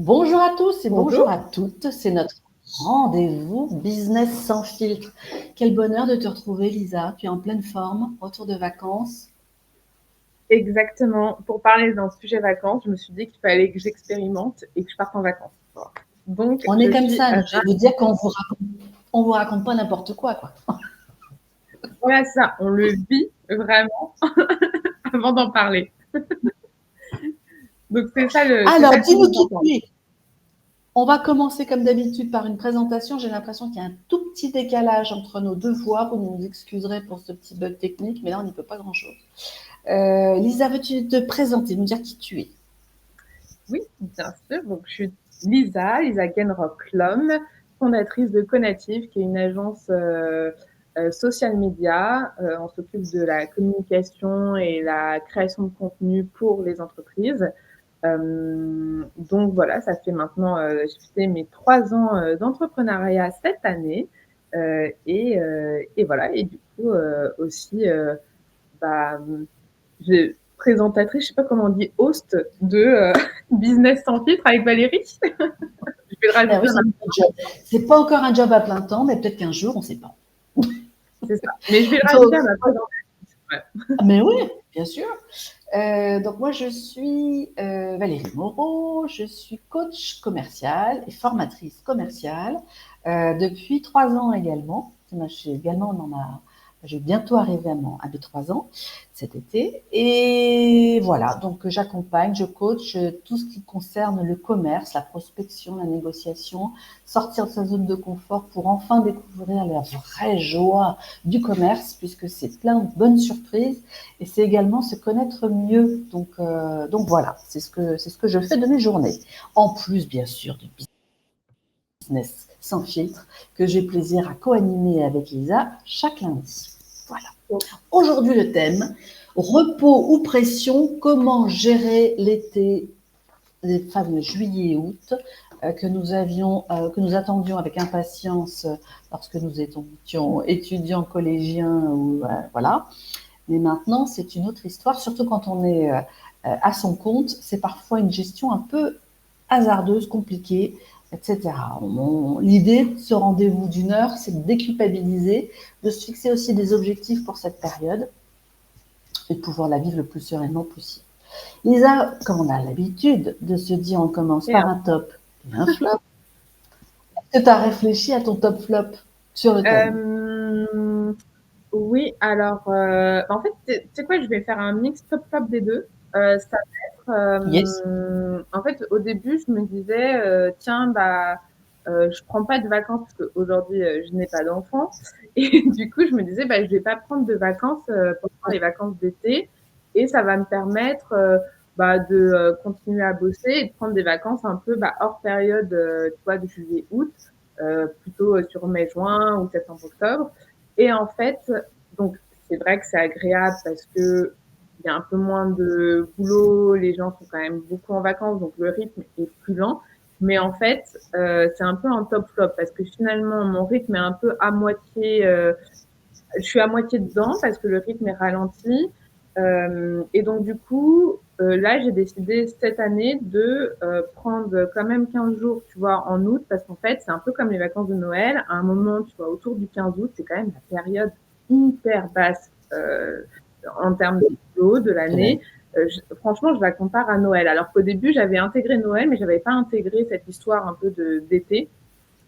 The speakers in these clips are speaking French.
Bonjour à tous et bonjour Bonjour. à toutes, c'est notre rendez-vous Business sans filtre. Quel bonheur de te retrouver Lisa, tu es en pleine forme, retour de vacances. Exactement. Pour parler d'un sujet vacances, je me suis dit qu'il fallait que j'expérimente et que je parte en vacances. Donc, On est je comme suis ça, je vais vous dire qu'on vous raconte pas n'importe quoi. voilà ça, on le vit vraiment avant d'en parler. Donc c'est Alors, ça le plus dis-nous qui important. tu es. On va commencer comme d'habitude par une présentation. J'ai l'impression qu'il y a un tout petit décalage entre nos deux voix. Vous nous excuserez pour ce petit bug technique, mais là, on n'y peut pas grand-chose. Lisa, veux-tu te présenter, nous dire qui tu es? Oui, bien sûr. Donc, je suis Lisa Genrock-Lhomme, fondatrice de Conative, qui est une agence social media. On s'occupe de la communication et la création de contenu pour les entreprises. Donc voilà, ça fait maintenant, j'ai fait mes 3 ans d'entrepreneuriat cette année. Et voilà, et du coup aussi, bah, je présentatrice, je sais pas comment on dit, host de Business sans filtre avec Valérie. Je vais le Ah rajouter oui, à c'est ma... un job. C'est pas encore un job à plein temps, mais peut-être qu'un jour, on ne sait pas. C'est ça. Mais je vais le rajouter Donc, à ma présentation. Ouais. mais oui, bien sûr. Donc moi, je suis Valérie Moreau, je suis coach commercial et formatrice commerciale depuis 3 ans également. Également, je vais bientôt arriver à mes 3 ans cet été. Et voilà, donc j'accompagne, je coach tout ce qui concerne le commerce, la prospection, la négociation, sortir de sa zone de confort pour enfin découvrir la vraie joie du commerce, puisque c'est plein de bonnes surprises et c'est également se connaître mieux. Donc voilà, c'est ce que je fais de mes journées. En plus, bien sûr, du business sans filtre que j'ai plaisir à co-animer avec Lisa chaque lundi. Voilà. Aujourd'hui, le thème, repos ou pression, comment gérer l'été, les fameux juillet et août que nous attendions avec impatience lorsque nous étions étudiants collégiens ou voilà. Mais maintenant, c'est une autre histoire, surtout quand on est à son compte. C'est parfois une gestion un peu hasardeuse, compliquée, etc. L'idée de ce rendez-vous d'une heure, c'est de déculpabiliser, de se fixer aussi des objectifs pour cette période et de pouvoir la vivre le plus sereinement possible. Lisa, comme on a l'habitude de se dire, on commence Et, par un top et un flop. Est-ce que tu as réfléchi à ton top flop sur le thème? oui, alors, en fait, tu sais quoi, je vais faire un mix top-flop des deux. Ça Yes. En fait, au début, je me disais, tiens, bah, je prends pas de vacances parce qu'aujourd'hui, je n'ai pas d'enfant. Et du coup, je me disais, bah, je vais pas prendre de vacances pendant les vacances d'été. Et ça va me permettre bah, de continuer à bosser et de prendre des vacances un peu bah, hors période, tu vois, de juillet-août, plutôt sur mai-juin ou septembre-octobre. Et en fait, donc, c'est vrai que c'est agréable parce que il y a un peu moins de boulot, les gens sont quand même beaucoup en vacances, donc le rythme est plus lent. Mais en fait, c'est un peu un top flop parce que finalement, mon rythme est un peu à moitié, je suis à moitié dedans parce que le rythme est ralenti. Et donc, du coup, là, j'ai décidé cette année de prendre quand même 15 jours, tu vois, en août, parce qu'en fait, c'est un peu comme les vacances de Noël. À un moment, tu vois, autour du 15 août, c'est quand même la période hyper basse en termes de boulot de l'année. Franchement, je la compare à Noël. Alors qu'au début, j'avais intégré Noël, mais j'avais pas intégré cette histoire un peu d'été.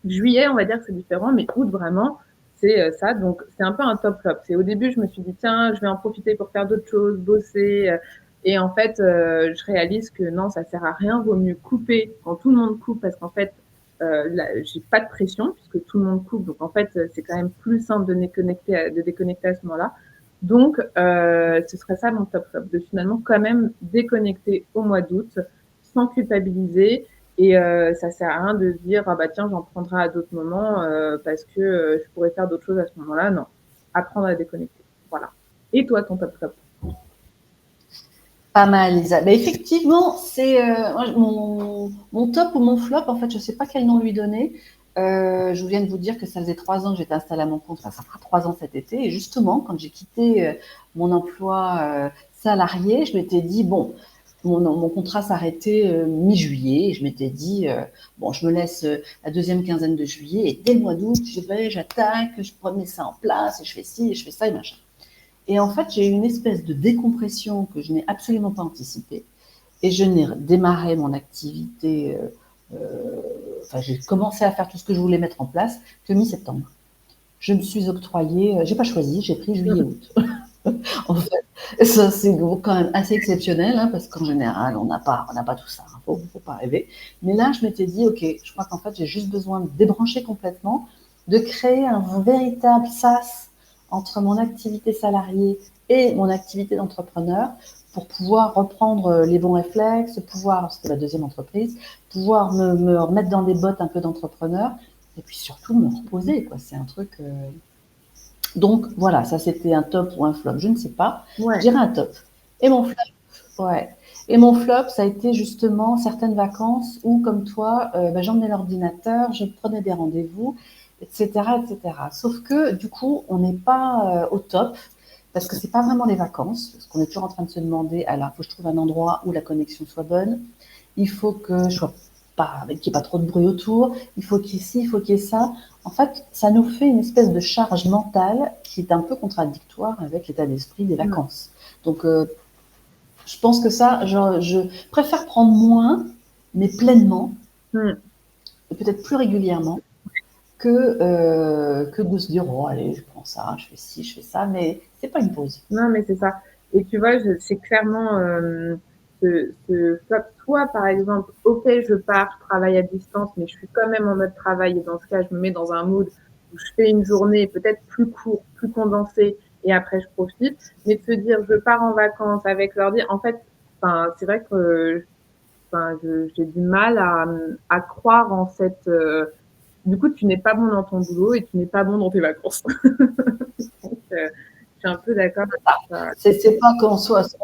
Juillet, on va dire que c'est différent, mais août, vraiment, c'est ça. Donc, c'est un peu un top flop. C'est au début, je me suis dit, tiens, je vais en profiter pour faire d'autres choses, bosser. Et en fait, je réalise que non, ça sert à rien. Vaut mieux couper quand tout le monde coupe parce qu'en fait, j'ai pas de pression puisque tout le monde coupe. Donc, en fait, c'est quand même plus simple de déconnecter à ce moment-là. Donc, ce serait ça mon top flop, de finalement quand même déconnecter au mois d'août sans culpabiliser et ça sert à rien de se dire ah bah tiens j'en prendrai à d'autres moments parce que je pourrais faire d'autres choses à ce moment-là. Non, apprendre à déconnecter. Voilà. Et toi ton top top? Pas mal, Lisa. Mais effectivement, c'est mon top ou mon flop. En fait, je ne sais pas quel nom lui donner. Je viens de vous dire que ça faisait 3 ans que j'étais installée à mon compte. Enfin, ça fera 3 ans cet été. Et justement, quand j'ai quitté mon emploi salarié, je m'étais dit, bon, mon contrat s'arrêtait mi-juillet et je m'étais dit, bon, je me laisse la deuxième quinzaine de juillet et dès le mois d'août, j'attaque, je remets ça en place et je fais ci et je fais ça et machin. Et en fait, j'ai eu une espèce de décompression que je n'ai absolument pas anticipée et je n'ai démarré mon activité, enfin, j'ai commencé à faire tout ce que je voulais mettre en place que mi-septembre. Je me suis octroyée, j'ai pas choisi, j'ai pris juillet-août. En fait, ça c'est quand même assez exceptionnel, hein, parce qu'en général, on n'a pas tout ça, hein, faut pas rêver. Mais là, je m'étais dit, ok, je crois qu'en fait, j'ai juste besoin de débrancher complètement, de créer un véritable sas entre mon activité salariée et mon activité d'entrepreneur pour pouvoir reprendre les bons réflexes, pouvoir, c'était la deuxième entreprise, pouvoir me remettre dans les bottes un peu d'entrepreneur et puis surtout me reposer, quoi. C'est un truc. Donc voilà, ça c'était un top ou un flop, je ne sais pas. Je Ouais. dirais un top. Et mon flop, ouais. Et mon flop, ça a été justement certaines vacances où, comme toi, j'emmenais l'ordinateur, je prenais des rendez-vous, etc., etc. Sauf que du coup, on n'est pas au top parce que c'est pas vraiment les vacances, parce qu'on est toujours en train de se demander, alors, il faut que je trouve un endroit où la connexion soit bonne, il faut que je sois pas, qu'il n'y ait pas trop de bruit autour, il faut qu'il y ait ci, il faut qu'il y ait ça. En fait, ça nous fait une espèce de charge mentale qui est un peu contradictoire avec l'état d'esprit des Mm. vacances. Donc, je pense que ça, je préfère prendre moins, mais pleinement, Mm. et peut-être plus régulièrement, que de se dire, oh, allez, je prends ça, je fais ci, je fais ça, mais c'est pas une pause. Non, mais c'est ça. Et tu vois, c'est clairement ce flop. Toi, par exemple, ok, je pars, je travaille à distance, mais je suis quand même en mode travail. Et dans ce cas, je me mets dans un mood où je fais une journée peut-être plus courte, plus condensée, et après je profite. Mais de se dire, je pars en vacances avec l'ordi, en fait, enfin, c'est vrai que enfin, j'ai du mal à croire en cette. Du coup, tu n'es pas bon dans ton boulot et tu n'es pas bon dans tes vacances. Donc, je suis un peu d'accord avec ça. C'est pas on se sent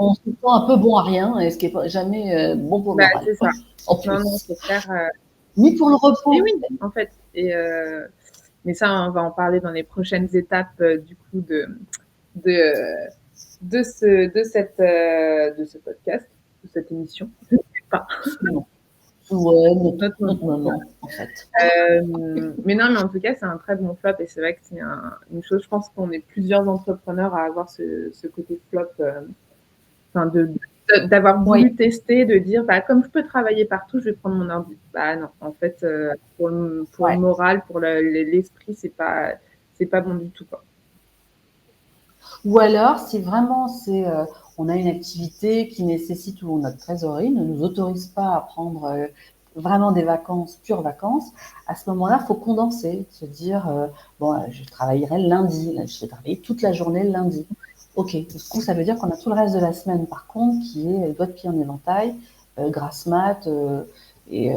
un peu bon à rien, et ce qui est jamais bon pour le Bah, moral, c'est ça. en Non, non, plus. c'est clair. Ni pour le Et repos. oui, en fait. Mais ça, on va en parler dans les prochaines étapes du coup de, de ce podcast, de cette émission. Je ne sais pas. Absolument. Ouais, Notre notre moment. moment, en fait. Mais non, mais en tout cas, c'est un très bon flop et c'est vrai que c'est une chose, je pense qu'on est plusieurs entrepreneurs à avoir ce côté flop, enfin d'avoir Oui, voulu tester, de dire, bah, comme je peux travailler partout, je vais prendre mon ordi. Bah non, en fait, pour le ouais. moral, pour l'esprit, c'est pas bon du tout, quoi. Ou alors, si vraiment on a une activité qui nécessite où notre trésorerie ne nous autorise pas à prendre vraiment des vacances, pures vacances, à ce moment-là, il faut condenser, se dire, bon, je travaillerai le lundi, je vais travailler toute la journée le lundi. Ok, du coup, ça veut dire qu'on a tout le reste de la semaine, par contre, qui est doigt de pied en éventail, grasse mat, et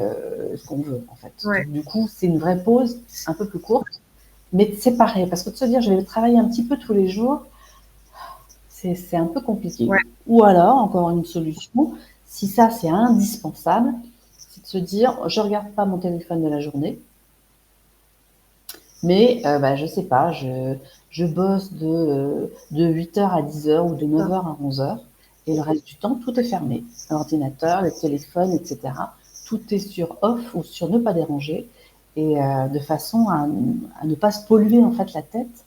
ce qu'on veut, en fait. Ouais, Donc, du coup, c'est une vraie pause, un peu plus courte, mais séparée, parce que de se dire, je vais travailler un petit peu tous les jours, c'est un peu compliqué. ouais, Ou alors, encore une solution, si ça c'est indispensable, c'est de se dire, je regarde pas mon téléphone de la journée, mais je sais pas, je bosse de 8h à 10h ou de c'est ça. 9h à 11h, et le reste du temps, tout est fermé. L'ordinateur, le téléphone, etc. Tout est sur off ou sur ne pas déranger, et de façon à ne pas se polluer en fait la tête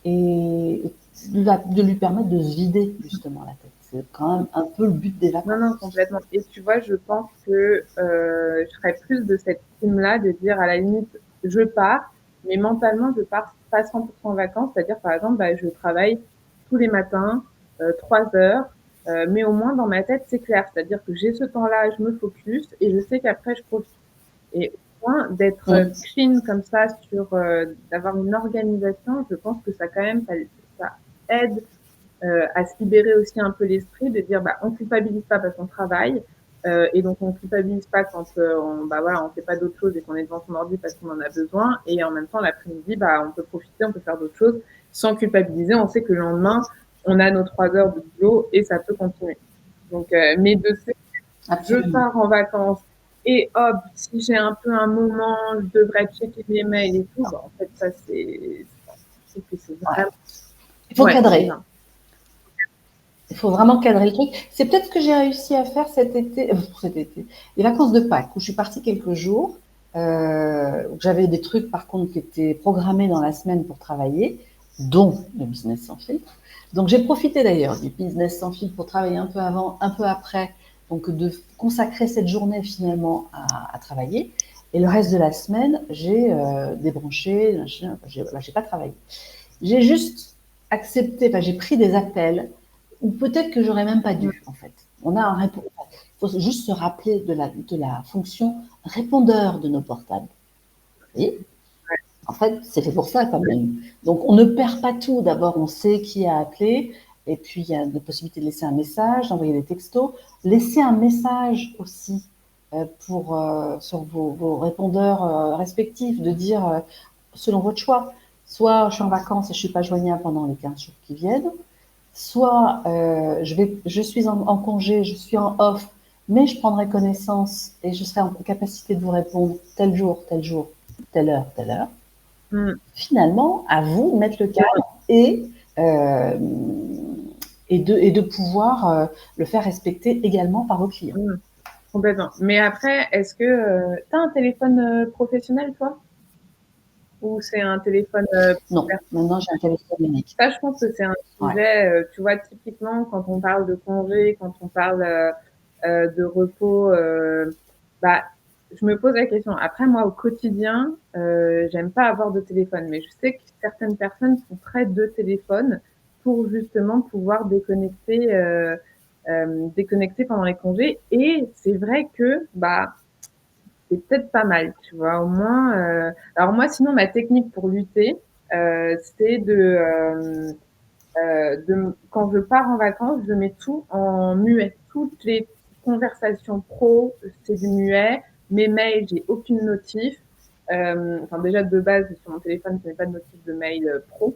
et de lui permettre de se vider justement la tête. C'est quand même un peu le but des Non, non, vacances. complètement. Et tu vois, je pense que je serais plus de cette team-là, de dire à la limite, je pars, mais mentalement, je pars pas 100% en vacances. C'est-à-dire, par exemple, bah, je travaille tous les matins, 3 heures, mais au moins dans ma tête, c'est clair. C'est-à-dire que j'ai ce temps-là, je me focus et je sais qu'après, je profite. Et au moins d'être Mmh. clean comme ça, d'avoir une organisation, je pense que ça quand même, ça aide à se libérer aussi un peu l'esprit, de dire bah on culpabilise pas parce qu'on travaille et donc on culpabilise pas quand on fait pas d'autres choses et qu'on est devant son ordi parce qu'on en a besoin et en même temps l'après-midi bah on peut profiter, on peut faire d'autres choses sans culpabiliser. On sait que le lendemain on a nos 3 heures de boulot et ça peut continuer. Donc mais de ce je Absolument. pars en vacances et hop si j'ai un peu un moment je devrais checker mes mails et tout, bah en fait ça c'est je trouve que c'est Ouais. vraiment Il faut ouais c'est cadrer. ça. Il faut vraiment cadrer le truc. C'est peut-être ce que j'ai réussi à faire cet été, les vacances de Pâques, où je suis partie quelques jours. Où j'avais des trucs, par contre, qui étaient programmés dans la semaine pour travailler, dont le business sans filtre. Donc, j'ai profité d'ailleurs du business sans filtre pour travailler un peu avant, un peu après. Donc, de consacrer cette journée finalement à travailler. Et le reste de la semaine, j'ai débranché, j'ai pas travaillé. J'ai juste accepté, enfin, j'ai pris des appels, ou peut-être que j'aurais même pas dû, en fait. On a un répondeur. Il faut juste se rappeler de la fonction répondeur de nos portables. Vous voyez, en fait, c'est fait pour ça quand même. Donc, on ne perd pas tout. D'abord, on sait qui a appelé, et puis il y a la possibilité de laisser un message, d'envoyer des textos. Laisser un message aussi sur vos répondeurs respectifs, de dire, selon votre choix, soit je suis en vacances et je ne suis pas joignable pendant les 15 jours qui viennent, soit je suis en congé, je suis en off, mais je prendrai connaissance et je serai en capacité de vous répondre tel jour, telle heure. Mmh. Finalement, à vous de mettre le cadre euh, et de pouvoir le faire respecter également par vos clients. Mmh. Complètement. Mais après, est-ce que tu as un téléphone professionnel, toi? Ou c'est un téléphone Non, perso? maintenant j'ai un téléphone unique. Ça, je pense que c'est un Ouais. sujet, tu vois, typiquement, quand on parle de congé, quand on parle de repos, bah, je me pose la question. Après, moi, au quotidien, j'aime pas avoir de téléphone, mais je sais que certaines personnes sont très de téléphone pour justement pouvoir déconnecter pendant les congés. Et c'est vrai que, bah, c'est peut-être pas mal, tu vois. Au moins, alors moi, sinon, ma technique pour lutter, c'est quand je pars en vacances, je mets tout en muet. Toutes les conversations pro, c'est du muet. Mes mails, j'ai aucune notif. Enfin, déjà de base, sur mon téléphone, je n'ai pas de notif de mail pro.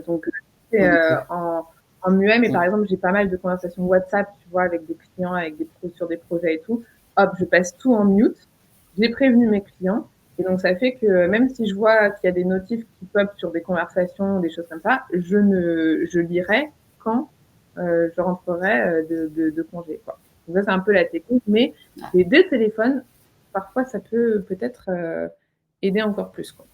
Donc, c'est en muet. Mais par exemple, j'ai pas mal de conversations WhatsApp, tu vois, avec des clients, avec des pros sur des projets et tout. Hop, je passe tout en mute. J'ai prévenu mes clients. Et donc, ça fait que même si je vois qu'il y a des notifs qui pop sur des conversations, des choses comme ça, je lirai quand je rentrerai de congé, quoi. Donc ça, c'est un peu la technique. Mais les deux téléphones, parfois, ça peut peut-être aider encore plus, quoi.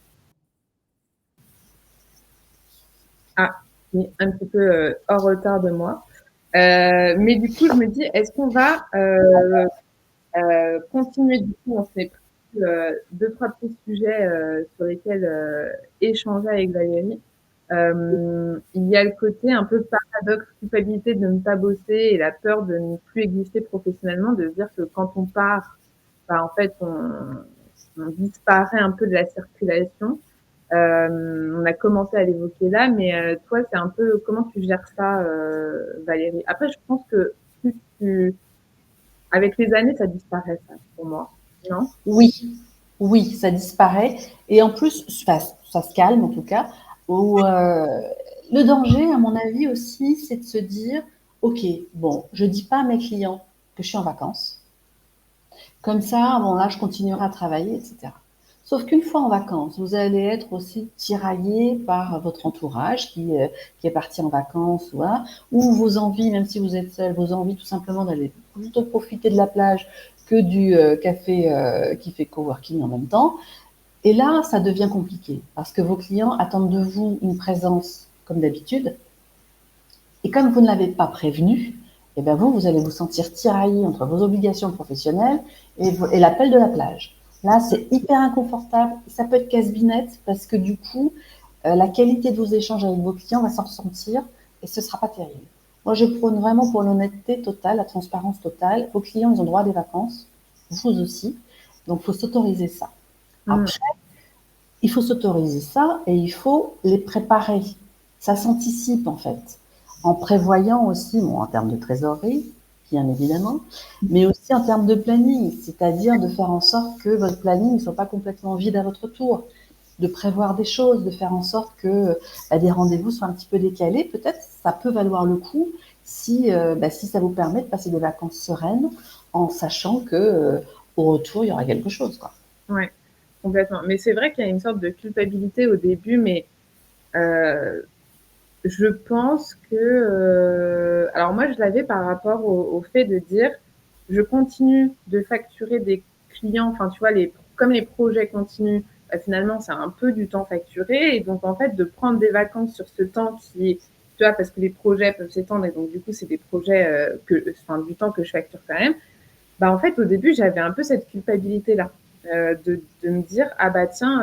Ah, oui, un petit peu hors retard de moi. Mais du coup, je me dis, est-ce qu'on va continuer du coup, on s'est pris deux, trois petits sujets sur lesquels échanger avec Valérie. Il y a le côté un peu paradoxe, culpabilité de ne pas bosser et la peur de ne plus exister professionnellement, de se dire que quand on part, bah, en fait, on disparaît un peu de la circulation. On a commencé à l'évoquer là, mais toi, c'est un peu comment tu gères ça, Valérie. Après, je pense que plus avec les années, ça disparaît, ça, pour moi. Non? Oui, oui, ça disparaît. Et en plus, ça se calme en tout cas. Où, le danger, à mon avis aussi, c'est de se dire, OK, bon, je dis pas à mes clients que je suis en vacances. Comme ça, bon, là, je continuerai à travailler, etc. Sauf qu'une fois en vacances, vous allez être aussi tiraillé par votre entourage qui est parti en vacances, ou vos envies, même si vous êtes seul, vos envies tout simplement d'aller plutôt profiter de la plage que du café qui fait coworking en même temps. Et là, ça devient compliqué parce que vos clients attendent de vous une présence comme d'habitude. Et comme vous ne l'avez pas prévenu, eh bien vous allez vous sentir tiraillé entre vos obligations professionnelles et l'appel de la plage. Là, c'est hyper inconfortable. Ça peut être casse-binette parce que du coup, la qualité de vos échanges avec vos clients va s'en ressentir et ce ne sera pas terrible. Moi, je prône vraiment pour l'honnêteté totale, la transparence totale. Vos clients, ils ont droit à des vacances, vous aussi. Donc, il faut s'autoriser ça. Mmh. Après, il faut s'autoriser ça et il faut les préparer. Ça s'anticipe en fait, en prévoyant aussi, bon, en termes de trésorerie, bien évidemment, mais aussi en termes de planning, c'est-à-dire de faire en sorte que votre planning ne soit pas complètement vide à votre tour, de prévoir des choses, de faire en sorte que des rendez-vous soient un petit peu décalés. Peut-être ça peut valoir le coup si ça vous permet de passer des vacances sereines en sachant que au retour, il y aura quelque chose, quoi. Ouais, complètement. Mais c'est vrai qu'il y a une sorte de culpabilité au début, mais euh, Je pense que, alors moi, je l'avais par rapport au fait de dire, je continue de facturer des clients, enfin, tu vois, comme les projets continuent, bah, finalement, c'est un peu du temps facturé. Et donc, en fait, de prendre des vacances sur ce temps qui est, tu vois, parce que les projets peuvent s'étendre et donc, du coup, c'est des projets enfin, du temps que je facture quand même. Bah, en fait, au début, j'avais un peu cette culpabilité-là, de me dire, ah bah tiens,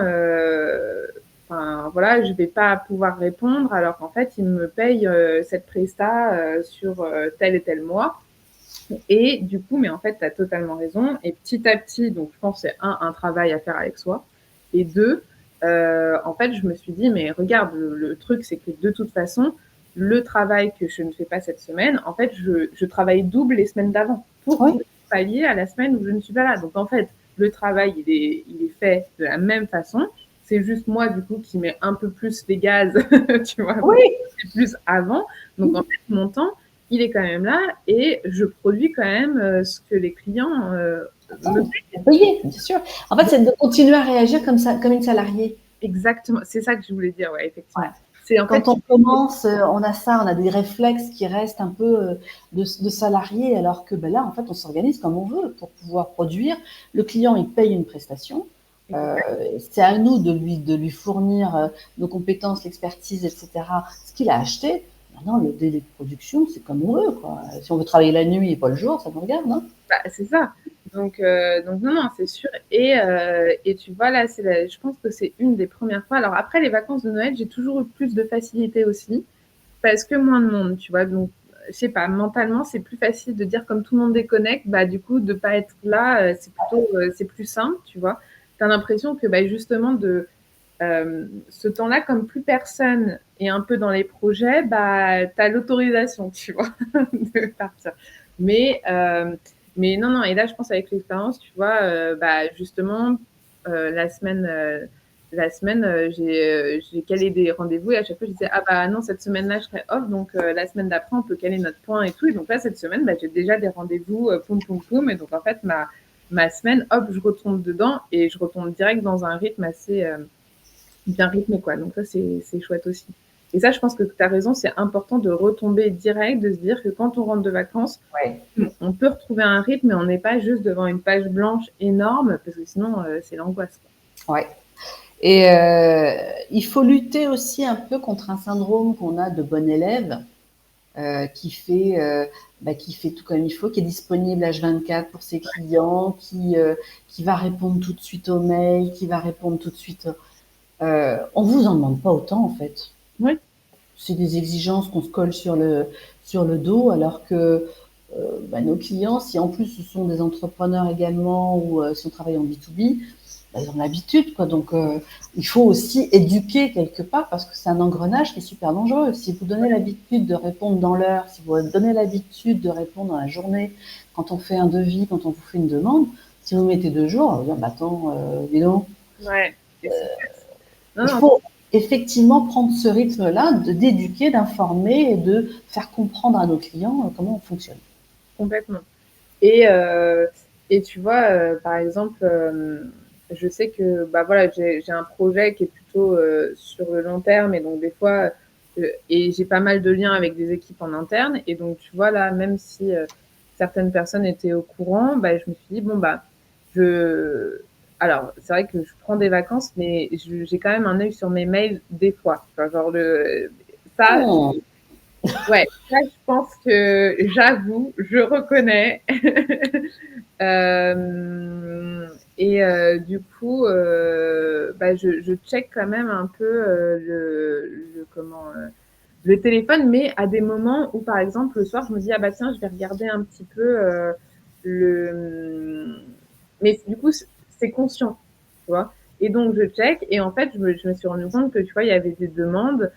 enfin voilà, je vais pas pouvoir répondre alors qu'en fait, ils me payent cette presta sur tel et tel mois. Et du coup, mais en fait, tu as totalement raison. Et petit à petit, donc je pense que c'est un travail à faire avec soi. Et deux, en fait, je me suis dit, mais regarde, le truc, c'est que de toute façon, le travail que je ne fais pas cette semaine, en fait, je travaille double les semaines d'avant pour Oui, pallier à la semaine où je ne suis pas là. Donc, en fait, le travail, il est fait de la même façon. C'est juste moi, du coup, qui mets un peu plus les gaz, tu vois, pour oui, plus avant. Donc, en fait, mon temps, il est quand même là et je produis quand même ce que les clients me oh, payent. payer, bien sûr. En fait, c'est de continuer à réagir comme ça, comme une salariée. Exactement, c'est ça que je voulais dire, ouais, Ouais. effectivement. C'est en fait, Quand on commence, on a ça, on a des réflexes qui restent un peu de salariés, alors que ben là, en fait, on s'organise comme on veut pour pouvoir produire. Le client, il paye une prestation. Euh, exact, c'est à nous de lui fournir nos compétences, l'expertise, etc., ce qu'il a acheté. Maintenant, le délai de production, c'est comme on veut, quoi. Si on veut travailler la nuit et pas le jour, ça nous regarde, hein. bah, c'est ça. Donc non, non, c'est sûr. Et tu vois, là, je pense que c'est une des premières fois. Alors après les vacances de Noël, j'ai toujours eu plus de facilité aussi, parce que moins de monde, tu vois. Donc, je sais pas, mentalement, c'est plus facile de dire comme tout le monde déconnecte, bah du coup, de pas être là, c'est plus simple, tu vois. Tu as l'impression que bah, justement ce temps-là, comme plus personne est un peu dans les projets, bah tu as l'autorisation, tu vois, de partir. Mais mais non, non. Et là, je pense avec l'expérience, tu vois, bah justement la semaine. J'ai calé des rendez-vous et à chaque fois je disais ah bah non cette semaine-là je serai off donc la semaine d'après on peut caler notre point et tout et donc là cette semaine bah, j'ai déjà des rendez-vous poum poum poum et donc en fait ma semaine hop je retombe dedans et je retombe direct dans un rythme assez bien rythmé quoi donc ça c'est chouette aussi et ça je pense que tu as raison c'est important de retomber direct de se dire que quand on rentre de vacances Ouais. on peut retrouver un rythme mais on n'est pas juste devant une page blanche énorme parce que sinon c'est l'angoisse quoi. Ouais. Et il faut lutter aussi un peu contre un syndrome qu'on a de bon élève, qui fait, qui fait tout comme il faut, qui est disponible H24 pour ses clients, qui va répondre tout de suite aux mails, qui va répondre tout de suite. On vous en demande pas autant en fait. Oui, C'est des exigences qu'on se colle sur le dos, alors que nos clients, si en plus ce sont des entrepreneurs également ou si on travaille en B2B, bah, ils ont l'habitude, quoi. Donc, il faut aussi éduquer quelque part parce que c'est un engrenage qui est super dangereux. Si vous donnez l'habitude de répondre dans l'heure, si vous donnez l'habitude de répondre dans la journée, quand on fait un devis, quand on vous fait une demande, si vous mettez 2 jours, on va dire, bah, attends, dis donc. ouais. Non, Il non, faut effectivement prendre ce rythme-là, d'éduquer, d'informer et de faire comprendre à nos clients comment on fonctionne. complètement. Et, euh, et tu vois, par exemple, je sais que bah voilà, j'ai un projet qui est plutôt sur le long terme et donc des fois, et j'ai pas mal de liens avec des équipes en interne et donc tu vois là, même si certaines personnes étaient au courant, bah, je me suis dit bon bah je alors c'est vrai que je prends des vacances, mais j'ai quand même un œil sur mes mails des fois. Enfin, genre ça, Oh, ouais, là, je pense que j'avoue, je reconnais. Du coup, bah, je check quand même un peu le téléphone, mais à des moments où, par exemple, le soir, je me dis, ah bah tiens, je vais regarder un petit peu le. Mais du coup, c'est conscient, tu vois. Et donc, je check, et en fait, je me suis rendu compte que, tu vois, il y avait des demandes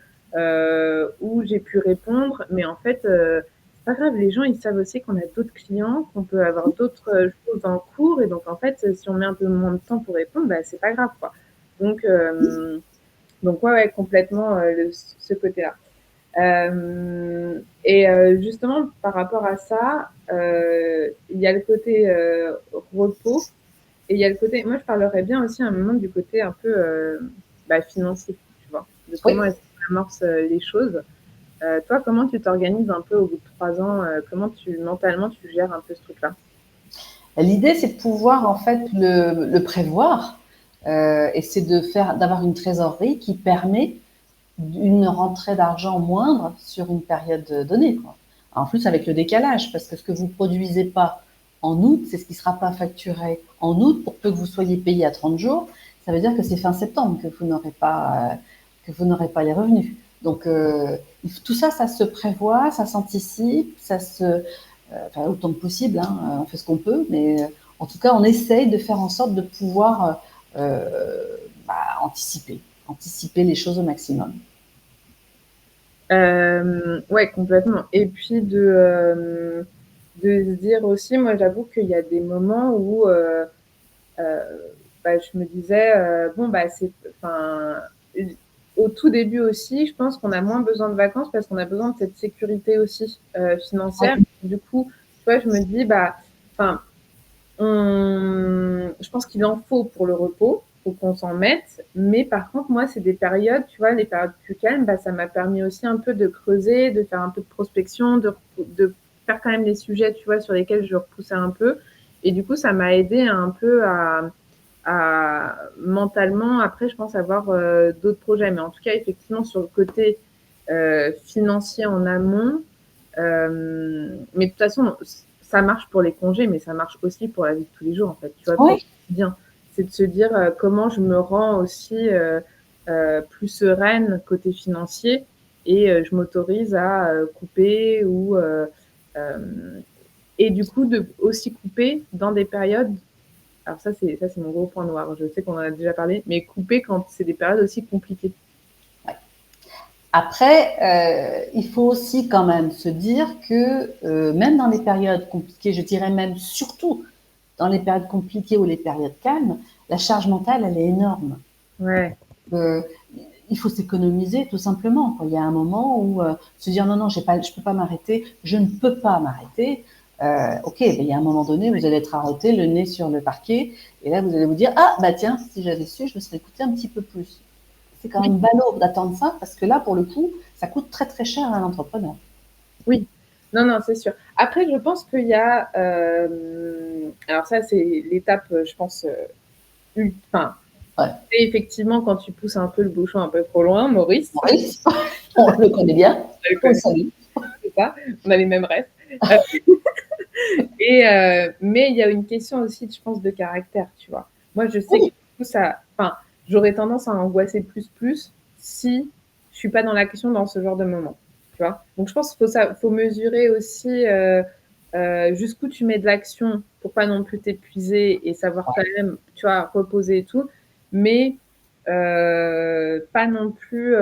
où j'ai pu répondre, mais en fait, c'est pas grave, les gens, ils savent aussi qu'on a d'autres clients, qu'on peut avoir d'autres choses en cours, et donc, en fait, si on met un peu moins de temps pour répondre, bah, c'est pas grave, quoi. Donc, donc ouais, ouais, complètement ce côté-là. Justement, par rapport à ça, il y a le côté repos et il y a le côté. Moi, je parlerais bien aussi à un moment du côté un peu financier, tu vois, de oui, comment est-ce qu'on amorce les choses. Toi, comment tu t'organises un peu au bout de 3 ans? Comment mentalement, tu gères un peu ce truc-là? L'idée, c'est de pouvoir en fait le prévoir, et c'est d'avoir une trésorerie qui permet une rentrée d'argent moindre sur une période donnée, quoi. En plus, avec le décalage, parce que ce que vous produisez pas en août, c'est ce qui sera pas facturé en août, pour peu que vous soyez payé à 30 jours. Ça veut dire que c'est fin septembre que vous n'aurez pas les revenus. Donc, tout ça, ça se prévoit, ça s'anticipe, enfin, autant que possible, hein, on fait ce qu'on peut, mais en tout cas, on essaye de faire en sorte de pouvoir anticiper les choses au maximum. Ouais, complètement. Et puis de se dire aussi, moi j'avoue qu'il y a des moments où euh, bah, je me disais, bon, bah, enfin, au tout début aussi, je pense qu'on a moins besoin de vacances parce qu'on a besoin de cette sécurité aussi financière. Ouais. Du coup, tu vois, je me dis, bah, enfin, je pense qu'il en faut pour le repos, faut qu'on s'en mette. Mais par contre, moi, c'est des périodes, tu vois, les périodes plus calmes, bah, ça m'a permis aussi un peu de creuser, de faire un peu de prospection, de faire quand même les sujets, tu vois, sur lesquels je repoussais un peu. Et du coup, ça m'a aidé un peu à mentalement, après, je pense avoir d'autres projets. Mais en tout cas, effectivement, sur le côté financier en amont, mais de toute façon, ça marche pour les congés, mais ça marche aussi pour la vie de tous les jours, en fait. Tu vois, pour Ouais. le quotidien. C'est de se dire comment je me rends aussi plus sereine côté financier et je m'autorise à couper et du coup de aussi couper dans des périodes. Alors ça c'est mon gros point noir. Je sais qu'on en a déjà parlé, mais couper quand c'est des périodes aussi compliquées. Après, il faut aussi quand même se dire que même dans les périodes compliquées, je dirais même surtout dans les périodes compliquées ou les périodes calmes, la charge mentale, elle est énorme. Ouais. Euh, il faut s'économiser tout simplement. Il y a un moment où se dire non, non, je ne peux pas m'arrêter, je ne peux pas m'arrêter. Ok, mais il y a un moment donné, vous allez être arrêté, le nez sur le parquet, et là vous allez vous dire ah bah tiens, si j'avais su, je me serais écouté un petit peu plus. C'est quand même ballot d'attendre ça parce que là, pour le coup, ça coûte très très cher à un entrepreneur. Oui, non, non, c'est sûr. Après, je pense qu'il y a, alors ça, c'est l'étape, je pense, enfin, Ouais. c'est effectivement quand tu pousses un peu le bouchon un peu trop loin, Maurice, Maurice, on le connaît bien, je le on le connais, salue. c'est ça, on a les mêmes rêves. Mais il y a une question aussi, je pense, de caractère, tu vois. Moi, je sais que Oui, du coup, enfin, j'aurais tendance à angoisser plus si je suis pas dans l'action dans ce genre de moment, tu vois. Donc, je pense qu'il faut mesurer aussi jusqu'où tu mets de l'action pour pas non plus t'épuiser et savoir quand même, tu vois, reposer et tout, mais pas non plus,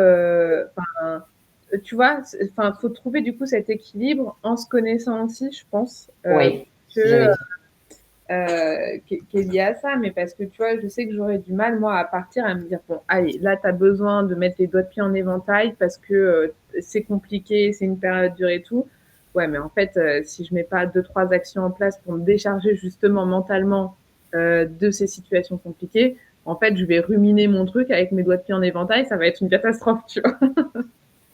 tu vois, enfin, faut trouver du coup cet équilibre en se connaissant aussi, je pense, oui, c'est ce que que j'allais dire. qui est lié à ça, mais parce que tu vois, je sais que j'aurais du mal, moi, à partir à me dire, bon, allez, là, tu as besoin de mettre les doigts de pied en éventail parce que c'est compliqué, c'est une période dure et tout. Ouais, mais en fait, si je mets pas 2, 3 actions en place pour me décharger justement mentalement de ces situations compliquées, en fait, je vais ruminer mon truc avec mes doigts de pied en éventail, ça va être une catastrophe, tu vois.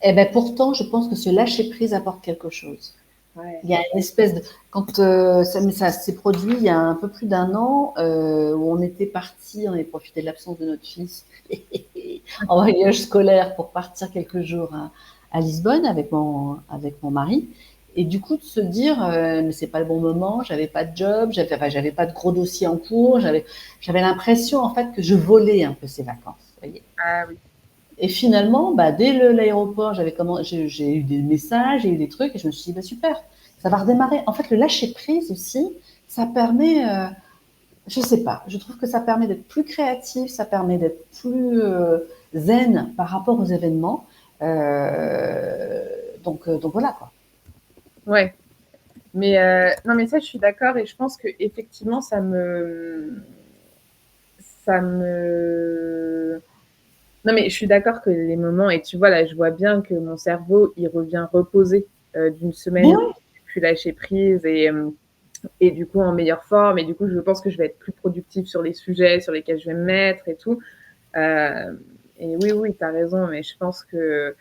Eh bien, pourtant, je pense que ce lâcher prise apporte quelque chose. Ouais. Il y a une espèce de. Quand ça s'est produit il y a un peu plus d'un an, où on était parti, on avait profité de l'absence de notre fils en voyage scolaire pour partir quelques jours à Lisbonne avec mon mari. Et du coup, de se dire, mais c'est pas le bon moment, j'avais pas de job, j'avais pas de gros dossiers en cours, j'avais l'impression en fait que je volais un peu ces vacances. Vous voyez. Ah oui. Et finalement, bah, dès l'aéroport, j'ai eu des messages, j'ai eu des trucs, et je me suis dit, bah, super, ça va redémarrer. En fait, le lâcher prise aussi, ça permet, je sais pas, je trouve que ça permet d'être plus créatif, ça permet d'être plus zen par rapport aux événements. Donc voilà quoi. Ouais. Mais non, mais ça, je suis d'accord et je pense que effectivement, ça me. Non, mais je suis d'accord que les moments, et tu vois, là, je vois bien que mon cerveau, il revient reposé d'une Mais semaine où oui, j'ai pu lâcher prise et du coup en meilleure forme. Et du coup, je pense que je vais être plus productive sur les sujets sur lesquels je vais me mettre et tout. Euh, et oui, oui, tu as raison, mais je pense que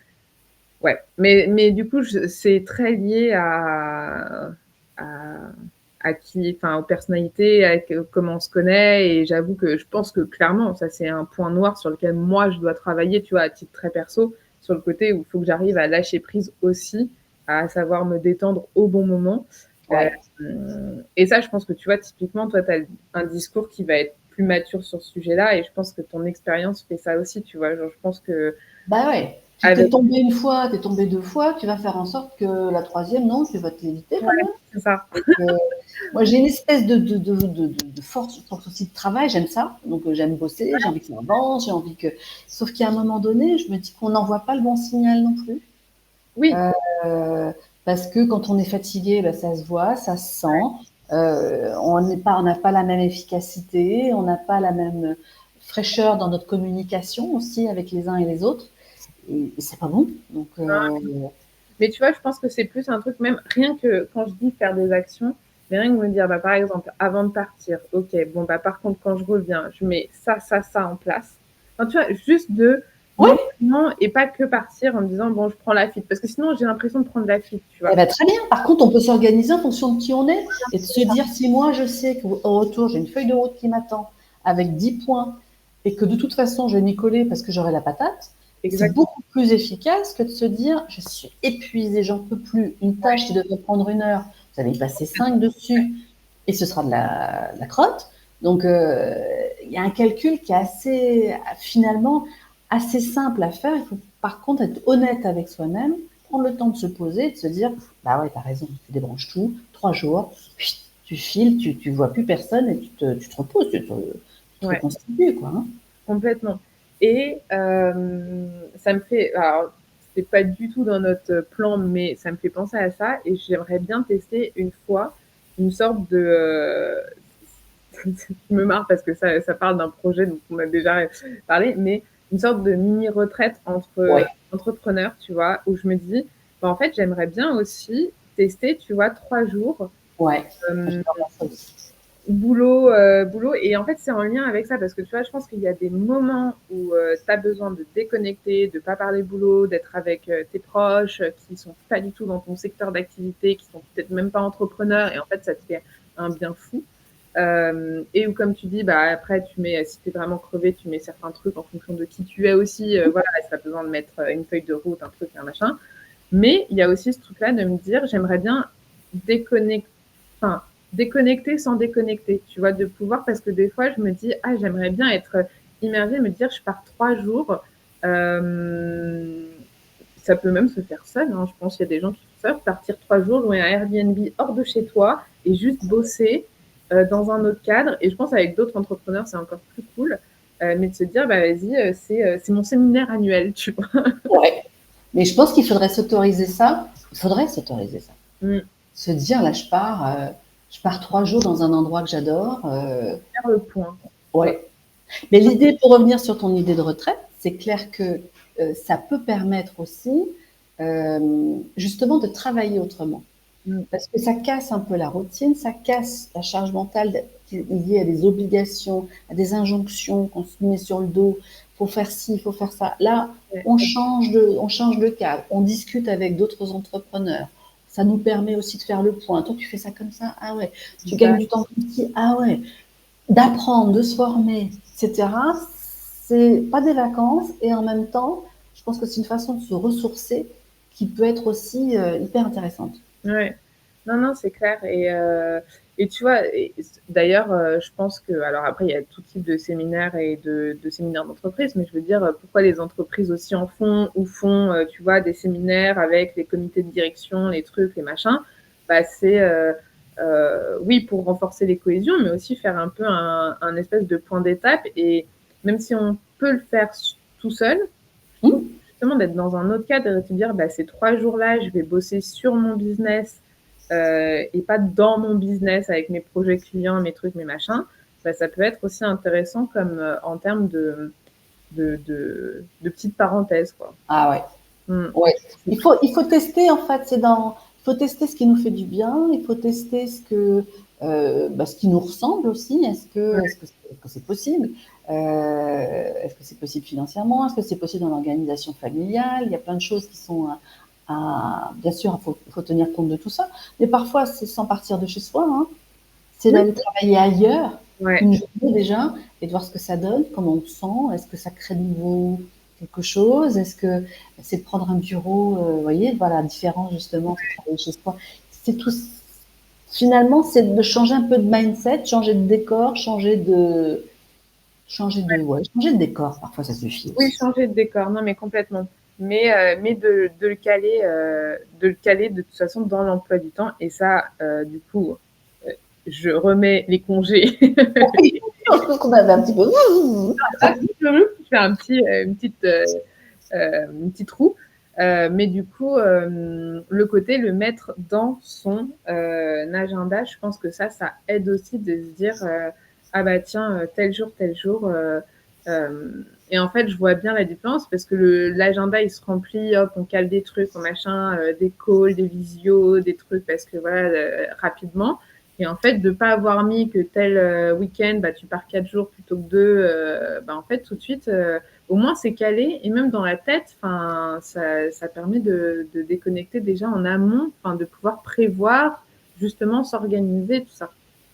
Ouais, mais du coup, c'est très lié à, à qui, enfin, aux personnalités, comment on se connaît. Et j'avoue que je pense que clairement, ça, c'est un point noir sur lequel moi, je dois travailler, tu vois, à titre très perso, sur le côté où il faut que j'arrive à lâcher prise aussi, à savoir me détendre au bon moment. Euh, Ouais. et ça, je pense que, tu vois, typiquement, toi, tu as un discours qui va être plus mature sur ce sujet-là. Et je pense que ton expérience fait ça aussi, tu vois. Genre, je pense que Bah ouais. Tu t'es avec tombé une fois, t'es tombé deux fois, tu vas faire en sorte que la troisième, non, tu vas te l'éviter ouais, quand même. c'est ça. Donc, moi, j'ai une espèce de force aussi de travail, j'aime ça. Donc, j'aime bosser, j'ai envie que ça avance, j'ai envie que. Sauf qu'à un moment donné, je me dis qu'on n'envoie pas le bon signal non plus. Oui, Euh, Parce que quand on est fatigué, ben, ça se voit, ça se sent. On n'a pas la même efficacité, on n'a pas la même fraîcheur dans notre communication aussi avec les uns et les autres. Et c'est pas bon. Donc, mais tu vois, je pense que c'est plus un truc, même rien que quand je dis faire des actions, mais rien que me dire, bah, par exemple, avant de partir, ok, bon, bah, par contre, quand je reviens, je mets ça en place. Enfin, tu vois, juste de oui, non, et pas que partir en me disant, bon, je prends la fuite. Parce que sinon, j'ai l'impression de prendre la fuite, tu eh vois. ben, très bien. Par contre, on peut s'organiser en fonction de qui on est et de se dire si moi je sais qu'au retour j'ai une feuille de route qui m'attend avec 10 points et que de toute façon je vais m'y coller parce que j'aurai la patate, c'est Exactement. beaucoup plus efficace que de se dire je suis épuisée, j'en peux plus. Une tâche qui devrait prendre 1 heure, vous allez y passer 5 dessus et ce sera de la crotte. Donc il y a un calcul qui est assez finalement assez simple à faire. Il faut par contre être honnête avec soi-même, prendre le temps de se poser, de se dire bah ouais, t'as raison, tu débranches tout, 3 jours, puis tu files, tu vois plus personne et tu te reposes, tu te Ouais, reconstitues, quoi. Hein. complètement. Et ça me fait, alors, c'est pas du tout dans notre plan, mais ça me fait penser à ça. Et j'aimerais bien tester une fois une sorte de, je me marre parce que ça parle d'un projet dont on a déjà parlé, mais une sorte de mini retraite entre Ouais, entrepreneurs, tu vois, où je me dis, bah, en fait, j'aimerais bien aussi tester, tu vois, 3 jours ouais, euh, j'adore ça aussi. boulot. Et en fait, c'est en lien avec ça parce que tu vois, je pense qu'il y a des moments où tu as besoin de déconnecter, de pas parler boulot, d'être avec tes proches qui sont pas du tout dans ton secteur d'activité, qui sont peut-être même pas entrepreneurs, et en fait, ça te fait un bien fou. Et où, comme tu dis, bah, après, tu mets, si tu es vraiment crevé, tu mets certains trucs en fonction de qui tu es aussi. Voilà, si tu as besoin de mettre une feuille de route, un truc, un machin. Mais il y a aussi ce truc-là de me dire, j'aimerais bien déconnecter, enfin, déconnecter sans déconnecter, tu vois, de pouvoir, parce que des fois, je me dis, ah, j'aimerais bien être immergée, me dire, je pars 3 jours. Euh, Ça peut même se faire seul, hein. Je pense qu'il y a des gens qui font ça, partir 3 jours, louer un Airbnb hors de chez toi et juste bosser dans un autre cadre. Et je pense avec d'autres entrepreneurs, c'est encore plus cool. Mais de se dire, bah vas-y, c'est mon séminaire annuel, tu vois. Ouais. Mais je pense qu'il faudrait s'autoriser ça. Il faudrait s'autoriser ça. Mm. Se dire là, je pars 3 jours dans un endroit que j'adore. Faire le point. Ouais. Ouais. Mais l'idée, pour revenir sur ton idée de retraite, c'est clair que ça peut permettre aussi justement de travailler autrement. Mm. Parce que ça casse un peu la routine, ça casse la charge mentale liée à des obligations, à des injonctions qu'on se met sur le dos. Il faut faire ci, il faut faire ça. Là, Ouais. on change de cadre, on discute avec d'autres entrepreneurs. Ça nous permet aussi de faire le point. Toi, tu fais ça comme ça, ah ouais. Tu gagnes Bah, du temps comme ci, ah ouais. D'apprendre, de se former, etc. C'est pas des vacances et en même temps, je pense que c'est une façon de se ressourcer qui peut être aussi hyper intéressante. ouais. Non, non, c'est clair. Et tu vois, d'ailleurs, je pense que, alors après, il y a tout type de séminaires et de séminaires d'entreprise, mais je veux dire, pourquoi les entreprises aussi en font ou font, tu vois, des séminaires avec les comités de direction, les trucs, les machins, bah, c'est, oui, pour renforcer les cohésions, mais aussi faire un peu un espèce de point d'étape. Et même si on peut le faire tout seul, je trouve Hum. justement d'être dans un autre cadre et de se dire, bah, ces 3 jours-là, je vais bosser sur mon business et pas dans mon business avec mes projets clients, mes trucs, mes machins, bah, ça peut être aussi intéressant comme en termes de petites parenthèses, quoi. Ah ouais. Mm. Ouais. Il faut tester en fait. Il faut tester ce qui nous fait du bien. Il faut tester ce que ce qui nous ressemble aussi. Ouais. Est-ce que c'est possible? Est-ce que c'est possible financièrement? Est-ce que c'est possible dans l'organisation familiale? Il y a plein de choses qui sont bien sûr, faut tenir compte de tout ça. Mais parfois, c'est sans partir de chez soi. Hein. C'est Oui. d'aller travailler ailleurs, Ouais. une journée déjà, et de voir ce que ça donne, comment on se sent. Est-ce que ça crée de nouveau quelque chose? Est-ce que c'est de prendre un bureau, vous voyez, voilà, différent justement, de travailler chez soi. C'est tout. Finalement, c'est de changer un peu de mindset, changer de décor, changer de décor. Parfois, ça suffit Oui, aussi. changer de décor, non, mais complètement. Mais de le caler de toute façon dans l'emploi du temps. Et ça, du coup, je remets les congés. Je pense qu'on avait un petit peu. Je fais une petite roue. Mais du coup, le côté, le mettre dans son agenda, je pense que ça aide aussi de se dire ah bah tiens, tel jour. Et en fait, je vois bien la différence parce que l'agenda, il se remplit, hop, on cale des trucs, machin, des calls, des visios, des trucs parce que voilà, rapidement. Et en fait, de pas avoir mis que tel week-end, bah, tu pars 4 jours plutôt que 2, bah, en fait, tout de suite, au moins c'est calé. Et même dans la tête, ça permet de déconnecter déjà en amont, de pouvoir prévoir, justement, s'organiser, tout ça.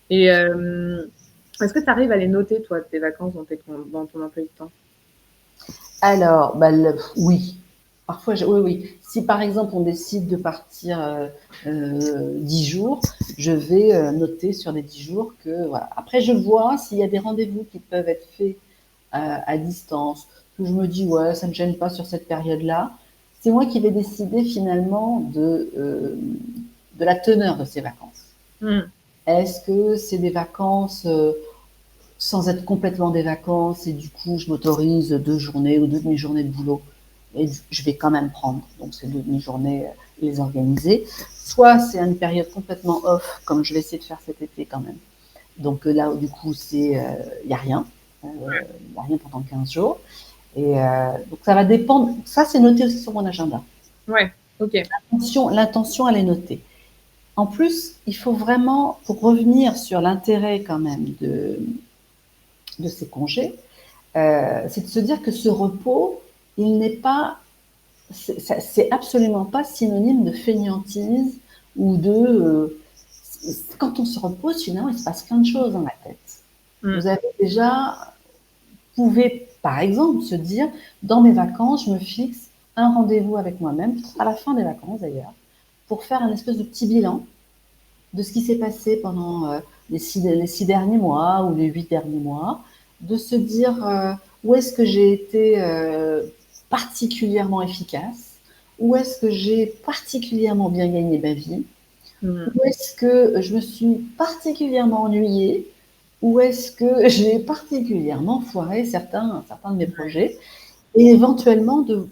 Et est-ce que tu arrives à les noter, toi, tes vacances dans ton emploi du temps? Alors, oui. Parfois, oui, oui. Si par exemple on décide de partir 10 jours, je vais noter sur les 10 jours que voilà. Après, je vois s'il y a des rendez-vous qui peuvent être faits à distance, que je me dis ouais, ça ne me gêne pas sur cette période-là. C'est moi qui vais décider finalement de la teneur de ces vacances. Mm. Est-ce que c'est des vacances sans être complètement des vacances et du coup je m'autorise 2 journées ou 2 demi-journées de boulot et je vais quand même prendre donc ces 2 demi-journées les organiser. Soit c'est une période complètement off comme je vais essayer de faire cet été quand même. Donc là du coup c'est il n'y a rien, il n'y a rien pendant 15 jours. Et donc ça va dépendre. Ça c'est noté aussi sur mon agenda. Ouais, ok. L'intention elle est notée. En plus, il faut vraiment, pour revenir sur l'intérêt quand même de ces congés, c'est de se dire que ce repos, il n'est pas, c'est absolument pas synonyme de fainéantise ou quand on se repose, finalement, il se passe plein de choses dans la tête. Mm. Vous avez déjà, pouvez, par exemple, se dire, dans mes vacances, je me fixe un rendez-vous avec moi-même, peut-être à la fin des vacances d'ailleurs, pour faire un espèce de petit bilan de ce qui s'est passé pendant les 6 derniers mois ou les 8 derniers mois, de se dire où est-ce que j'ai été particulièrement efficace, où est-ce que j'ai particulièrement bien gagné ma vie, Mm. où est-ce que je me suis particulièrement ennuyée, où est-ce que j'ai particulièrement foiré certains de mes projets, et éventuellement de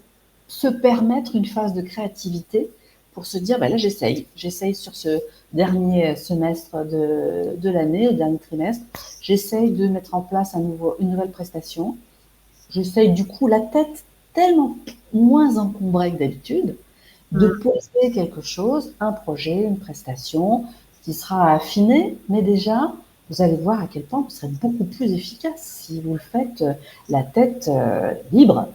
se permettre une phase de créativité pour se dire, bah là j'essaye sur ce dernier semestre de l'année, au dernier trimestre, j'essaye de mettre en place une nouvelle prestation, j'essaye du coup la tête tellement moins encombrée que d'habitude, de Mm. poser quelque chose, un projet, une prestation, qui sera affiné, mais déjà, vous allez voir à quel point vous serez beaucoup plus efficace si vous le faites la tête libre.